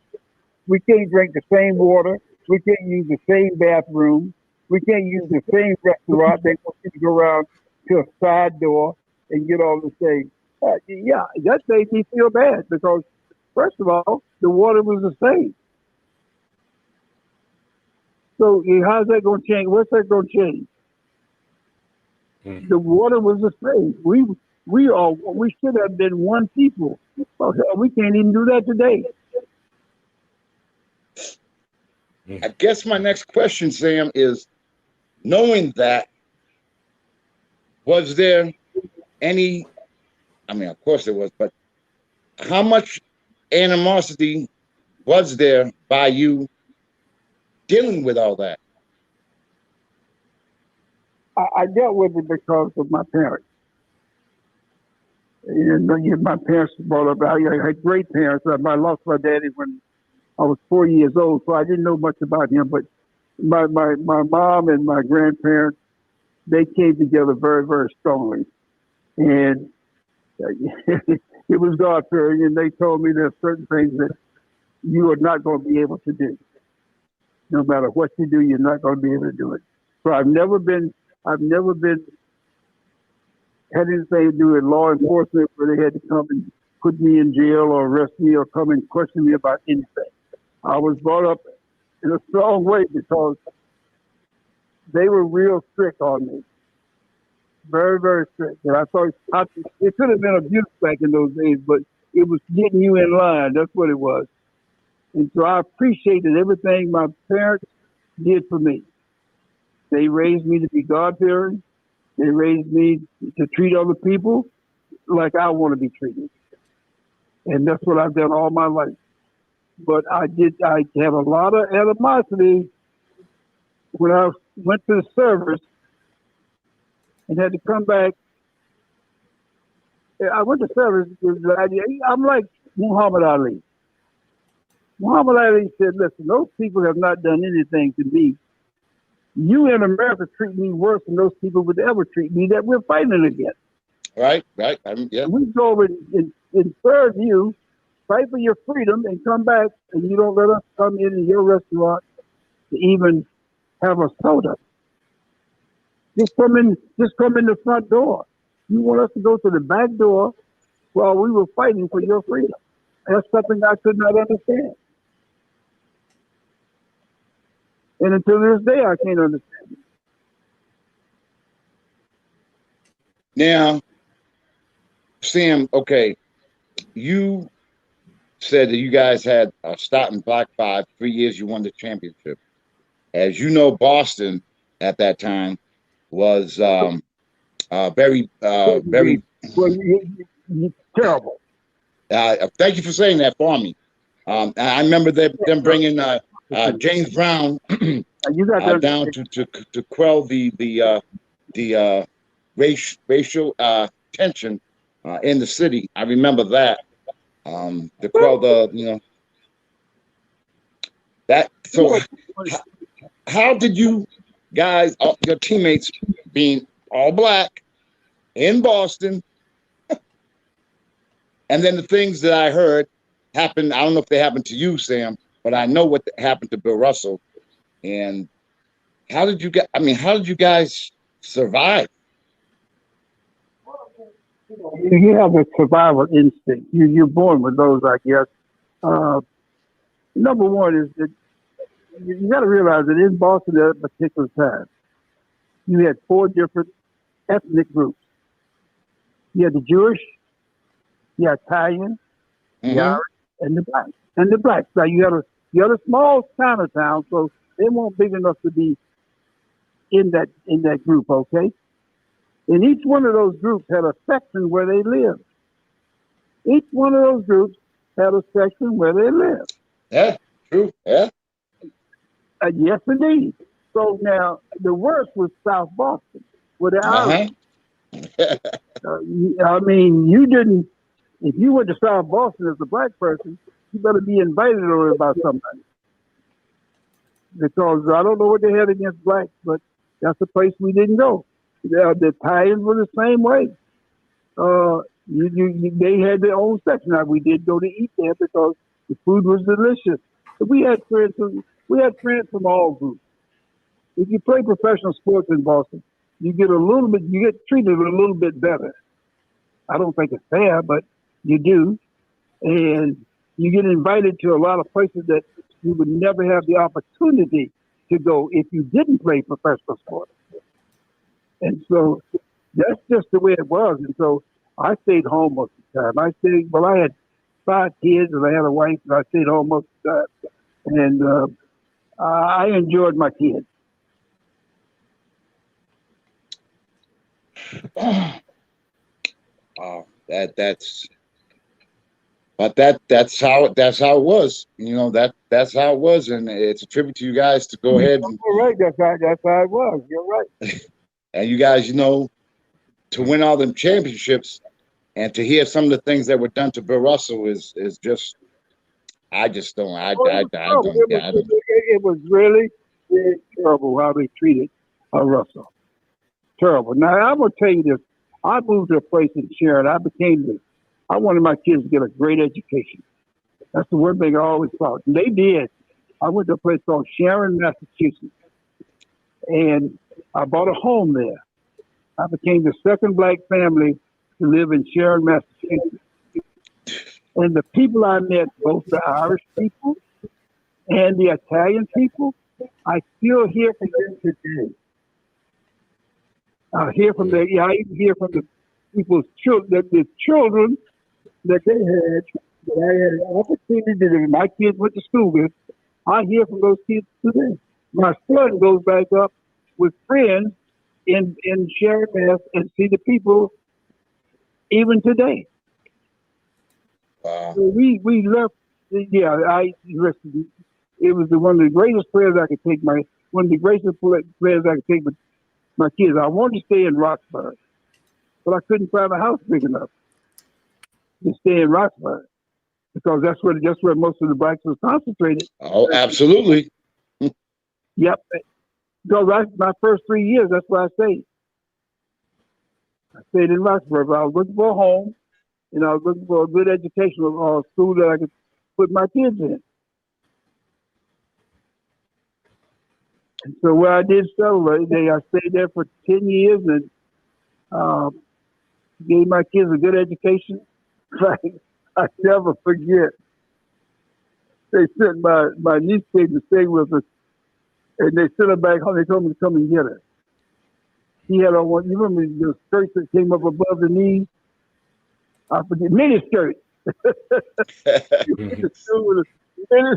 We can't drink the same water. We can't use the same bathroom. We can't use the same restaurant. They want you to go around to a side door and get all the same. Yeah, that made me feel bad because, first of all, the water was the same. So how's that going to change? What's that going to change? The water was the same. We should have been one people. We can't even do that today. I guess my next question, Sam, is knowing that, was there any, I mean, of course there was, but how much animosity was there by you dealing with all that? I dealt with it because of my parents. My parents brought up, I had great parents. I lost my daddy when I was 4 years old, so I didn't know much about him. But my mom and my grandparents, they came together very, very strongly. And it was God-fearing, and they told me there's certain things that you are not going to be able to do. No matter what you do, you're not going to be able to do it. So I've never had anything to do with law enforcement where they had to come and put me in jail or arrest me or come and question me about anything. I was brought up in a strong way because they were real strict on me. Very, very strict. And I thought it could have been abuse back in those days, but it was getting you in line. That's what it was. And so I appreciated everything my parents did for me. They raised me to be God-fearing. They raised me to treat other people like I want to be treated. And that's what I've done all my life. But I have a lot of animosity when I went to the service and had to come back. I went to service. I'm like Muhammad Ali. Muhammad Ali said, listen, those people have not done anything to me. You in America treat me worse than those people would ever treat me that we're fighting against. Right. Yeah. We go over and serve you, fight for your freedom, and come back, and you don't let us come in your restaurant to even have a soda. Just come in the front door. You want us to go to the back door while we were fighting for your freedom. That's something I could not understand. And until this day, I can't understand it. Now, Sam, okay, you said that you guys had a starting black 5, 3 years you won the championship. As you know, Boston at that time was very Well, you terrible. Thank you for saying that for me. I remember them bringing James Brown You got down to quell the racial tension in the city. I remember that. To quell that. So, how did you guys, your teammates, being all black in Boston, and then the things that I heard happened? I don't know if they happened to you, Sam, but I know what happened to Bill Russell. And how did you guys survive? You have a survival instinct. You're born with those, I guess. Number one is that you got to realize that in Boston at a particular time, you had 4 different ethnic groups. You had the Jewish, you had Italian, the Irish, and the blacks. And the blacks. Now you had a small Chinatown, so they weren't big enough to be in that group, okay? And each one of those groups had a section where they lived. Each one of those groups had a section where they lived. Yeah, true. Yeah. Yes, indeed. So now the worst was South Boston, where the Irish. I mean, you didn't. If you went to South Boston as a black person, you better be invited over by somebody. Because I don't know what they had against blacks, but That's the place we didn't go. The Italians were the same way. They had their own section. Now, we did go to eat there because the food was delicious. But we had friends from all groups. If you play professional sports in Boston, you get treated a little bit better. I don't think it's fair, but you do. And you get invited to a lot of places that you would never have the opportunity to go if you didn't play professional sports. And so that's just the way it was. And so I stayed home most of the time. I had 5 kids and I had a wife, and I stayed home most of the time. And I enjoyed my kids. That's how it was. You know, that's how it was, and it's a tribute to you guys to go ahead. You're right. That's how it was. You're right. And you guys, you know, to win all them championships and to hear some of the things that were done to Bill Russell is just, I just don't. It was really, really terrible how they treated Russell. Terrible. Now I'm gonna tell you this. I moved to a place in Sharon. I wanted my kids to get a great education. That's the one thing I always thought. And they did. I went to a place called Sharon, Massachusetts. And I bought a home there. I became the second black family to live in Sharon, Massachusetts. And the people I met, both the Irish people and the Italian people, I still hear from them today. I even hear from the people's children, the children that they had, that I had an opportunity that my kids went to school with. I hear from those kids today. My son goes back up with friends in Sharon, Mass, and see the people even today. Wow. So we left. Yeah, listen. It was one of the greatest players I could take. One of the greatest players I could take with my kids. I wanted to stay in Roxbury, but I couldn't find a house big enough to stay in Roxbury because that's where most of the blacks was concentrated. Oh, absolutely. Yep. So my first 3 years, that's where I stayed. I stayed in Roxbury. But I was looking for a home, and I was looking for a good educational school that I could put my kids in. And so where I did settle, I stayed there for 10 years and gave my kids a good education. I never forget. They sent my niece came to stay with us, and they sent her back home. They told me to come and get her. He had on one. You remember the skirts that came up above the knees? I forget, mini skirt. Mini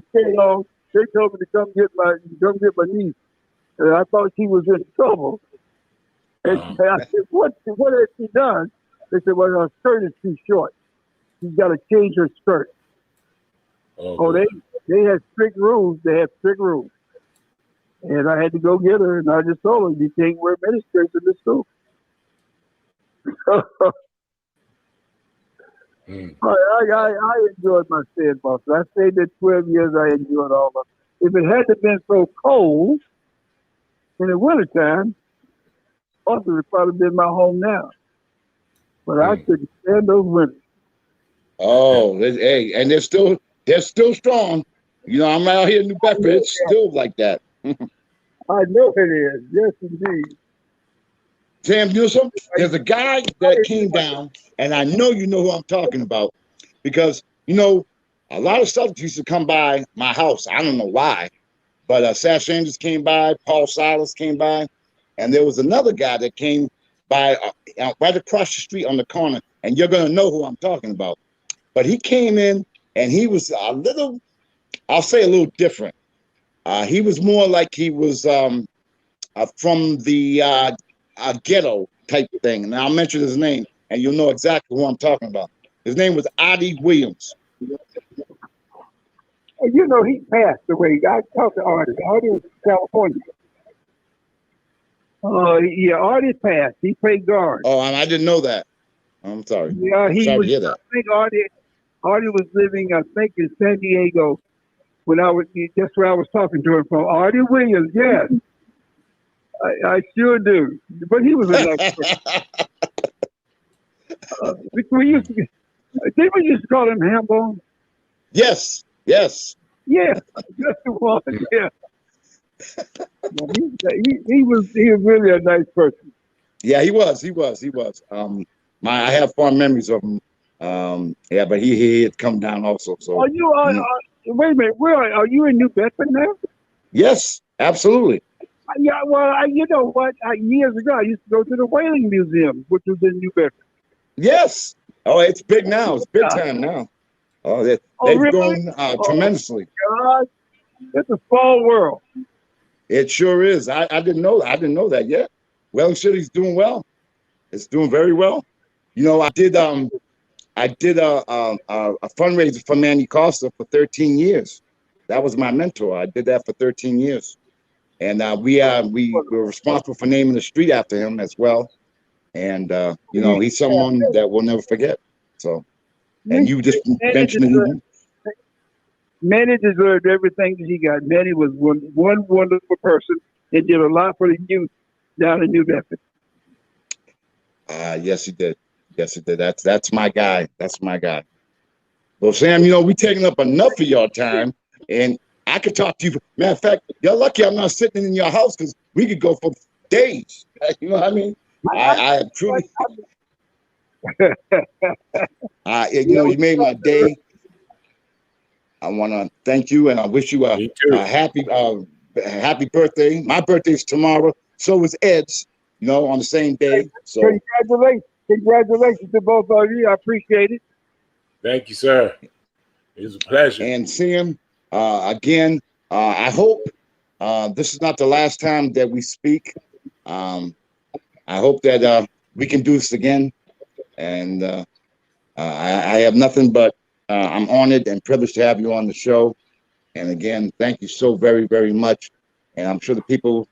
skirt on. They told me to come get my niece. And I thought she was in trouble. And I said, what has she done? They said, well, her skirt is too short. She's got to change her skirt. Oh, they had strict rules. They had strict rules. And I had to go get her, and I just told her, you can't wear miniskirts in this school. I enjoyed my stay in Boston. I stayed there 12 years. I enjoyed all of it. If it hadn't been so cold in the wintertime, Boston would probably been my home now. But I couldn't stand those winters. Oh, hey, and they're still strong. You know, I'm out here in New Bedford. It's still like that. I know it is. Yes, indeed. Sam Newsom, there's a guy that came down, and I know you know who I'm talking about because, you know, a lot of Celtics used to come by my house. I don't know why, but Sash Sanders came by, Paul Silas came by, and there was another guy that came by right across the street on the corner, and you're going to know who I'm talking about. But he came in, and he was a little, I'll say a little different. He was more like he was from the ghetto type thing. And I'll mention his name, and you'll know exactly who I'm talking about. His name was Adi Williams. You know, he passed away. I talked to Artie. Artie was from California. Yeah, Artie passed. He played guard. Oh, I didn't know that. I'm sorry. Yeah, sorry to hear that. I think Artie was living, I think, in San Diego when that's where I was talking to him from. Artie Williams, yes. I sure do. But he was a nice person. We used to, did we used to call him Hambone? Yes, yes. Yeah, that's the one. Yeah. No, he was really a nice person. Yeah, he was. I have fond memories of him. Yeah, but he had come down also. So Are you? Wait a minute. Where are you in New Bedford now? yes, absolutely. Yeah. Well, you know what? Years ago, I used to go to the Whaling Museum, which was in New Bedford. Yes. Oh, it's big now. It's big Yeah. time now. Oh, Oh, they've really? grown Oh, tremendously. God, it's a small world. It sure is. I didn't know. I didn't know that yet. Whaling City's doing well. It's doing very well. You know, I did a fundraiser for Manny Costa for 13 years. That was my mentor. I did that for 13 years, and we were responsible for naming the street after him as well. And you know, he's someone that we'll never forget. So, and you just mentioned it. Manny deserved everything that he got. Manny was one wonderful person and did a lot for the youth down in New Bedford. Yes, he did. Yes, he did. That's my guy. That's my guy. Well, Sam, you know, we taking up enough of your time, and I could talk to you. Matter of fact, you're lucky I'm not sitting in your house because we could go for days. You know what I mean? I truly, you know, you made my day. I want to thank you, and I wish you a happy birthday. My birthday's tomorrow. So is Ed's. You know, on the same day. So Congratulations to both of you. I appreciate it. Thank you, sir. It was a pleasure. And Sam, again, I hope this is not the last time that we speak. I hope that we can do this again. And I have nothing but I'm honored and privileged to have you on the show. And again, thank you so very, very much. And I'm sure the people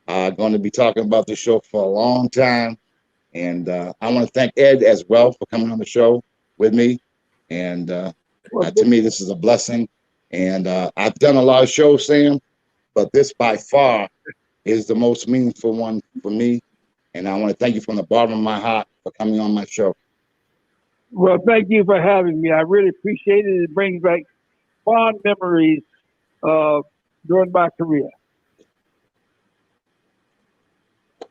are going to be talking about this show for a long time. And I want to thank Ed as well for coming on the show with me. And to me, this is a blessing. And I've done a lot of shows, Sam, but this by far is the most meaningful one for me. And I want to thank you from the bottom of my heart for coming on my show. Well, thank you for having me. I really appreciate it. It brings back fond memories during my career.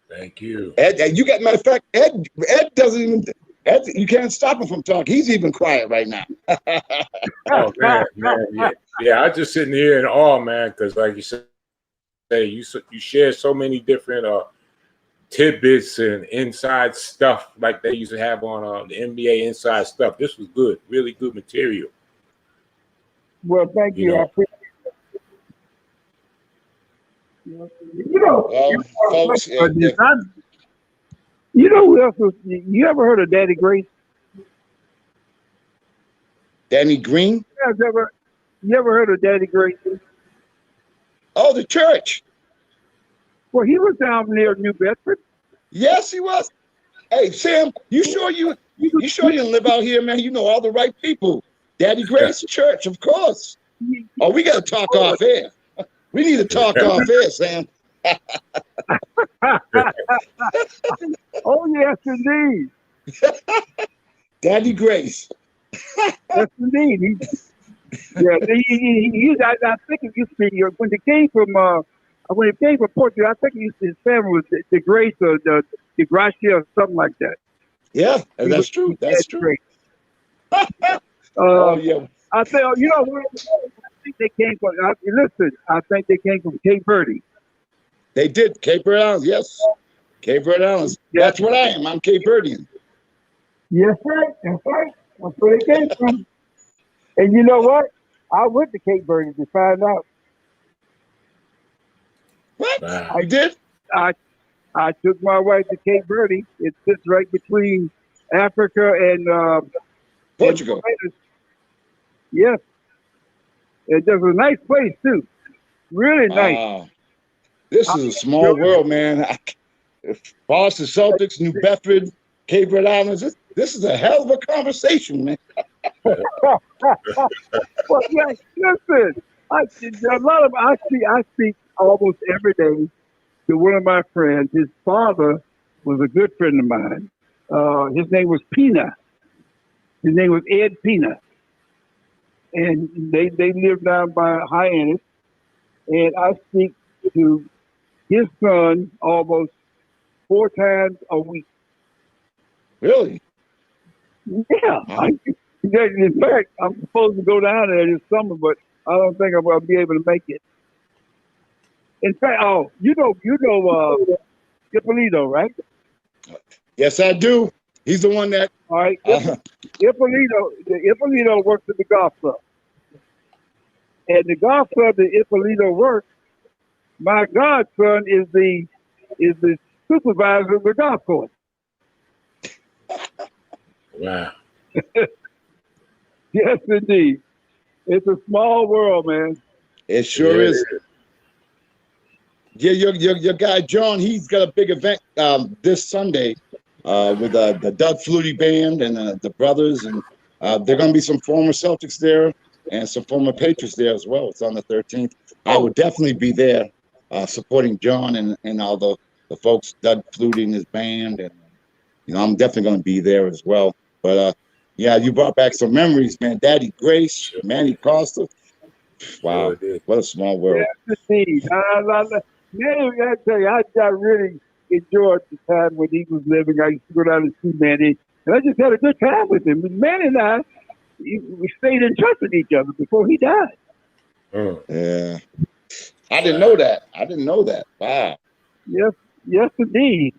Thank you. Ed, you got, matter of fact, Ed doesn't even, Ed, you can't stop him from talking. He's even quiet right now. Oh, man, yeah. I just sitting here in awe, man, because like you said, you share so many different tidbits and inside stuff like they used to have on the NBA inside stuff. This was good, really good material. Well, thank you. I appreciate it. Folks, you know who else was? You ever heard of Daddy Grace? Danny Green? You ever heard of Daddy Grace? Oh, the church. Well, he was down near New Bedford. Yes, he was. Hey, Sam, you sure you didn't live out here, man? You know all the right people. Daddy Grace Church, of course. Oh, we got to talk off air. We need to talk off air, Sam. Oh, yes, indeed. Daddy Grace. Yes, indeed. I think it used to be when they came from Portugal. I think his family was the Grace or the Gracia or something like that. Yeah, that's true. That's true. Oh yeah. I think I think they came from. Listen, I think they came from Cape Verde. They did. Cape Verde Islands, yes. Cape Verde Islands. Yeah. That's what I am. I'm Cape Verdean. Yes, right. That's right. That's where they came from. And you know what? I went to Cape Verde to find out. What? Wow. I did? I took my wife to Cape Verde. It sits right between Africa and Portugal. And yes. It's just a nice place, too. Really nice. This is a small world, man. Boston Celtics, New Bedford, Cape Verde Islands. This is a hell of a conversation, man. Well, yeah, listen. I speak almost every day to one of my friends. His father was a good friend of mine. His name was Pina. His name was Ed Pina. And they lived down by Hyannis. And I speak to his son almost 4 times a week. Really? Yeah. In fact, I'm supposed to go down there this summer, but I don't think I'm going to be able to make it. In fact, you know Ippolito, right? Yes, I do. He's the one that. All right. Ippolito works at the golf club. And the golf club that Ippolito works, my godson is the supervisor of the golf course. Wow. Yes, indeed. It's a small world, man. It sure is. Yeah, your guy John, he's got a big event this Sunday with the Doug Flutie Band and the brothers, and there are going to be some former Celtics there and some former Patriots there as well. It's on the 13th. I would definitely be there supporting John and all the folks, Doug Flutie and his band, and I'm definitely going to be there as well. But yeah, you brought back some memories, man. Daddy Grace, Manny Costa. Wow, what a small world. Yes, indeed. Man, I tell you, I really enjoyed the time when he was living. I used to go down and see Manny, and I just had a good time with him. Manny and I, we stayed in touch with each other before he died. Yeah, I didn't know that. Wow. Yes, indeed.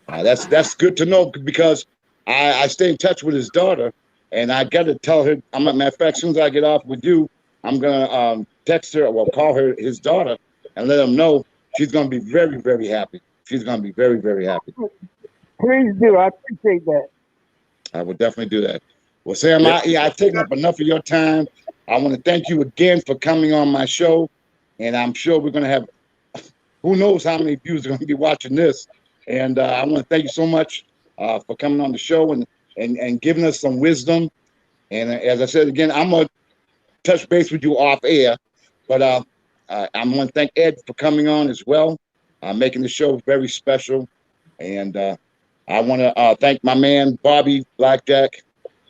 That's good to know, because I stay in touch with his daughter, and I got to tell her. Matter of fact, as soon as I get off with you, I'm gonna text her or call her, his daughter, and let them know she's gonna be very, very happy. She's gonna be very, very happy. Please do. I appreciate that. I will definitely do that. Well, Sam, I've taken up enough of your time. I want to thank you again for coming on my show, and I'm sure we're gonna have who knows how many viewers are gonna be watching this. And I want to thank you so much for coming on the show and giving us some wisdom. And as I said again, I'm gonna touch base with you off air, but I'm going to thank Ed for coming on as well, making the show very special. And I want to thank my man Bobby Blackjack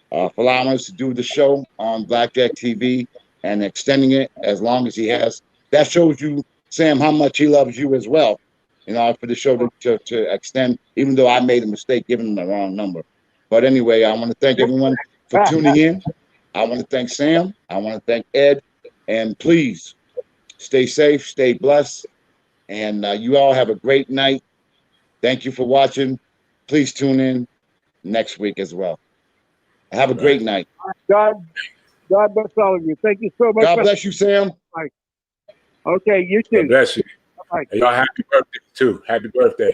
for allowing us to do the show on Blackjack TV and extending it as long as he has. That shows you, Sam, how much he loves you as well. For the show to extend, even though I made a mistake giving him the wrong number. But anyway, I want to thank everyone for tuning in. I want to thank Sam. I want to thank Ed. And please stay safe, stay blessed. And you all have a great night. Thank you for watching. Please tune in next week as well. Have a great night. God bless all of you. Thank you so much. God bless you, Sam. Okay, you too. God bless you. Bye. Y'all happy birthday too. Happy birthday.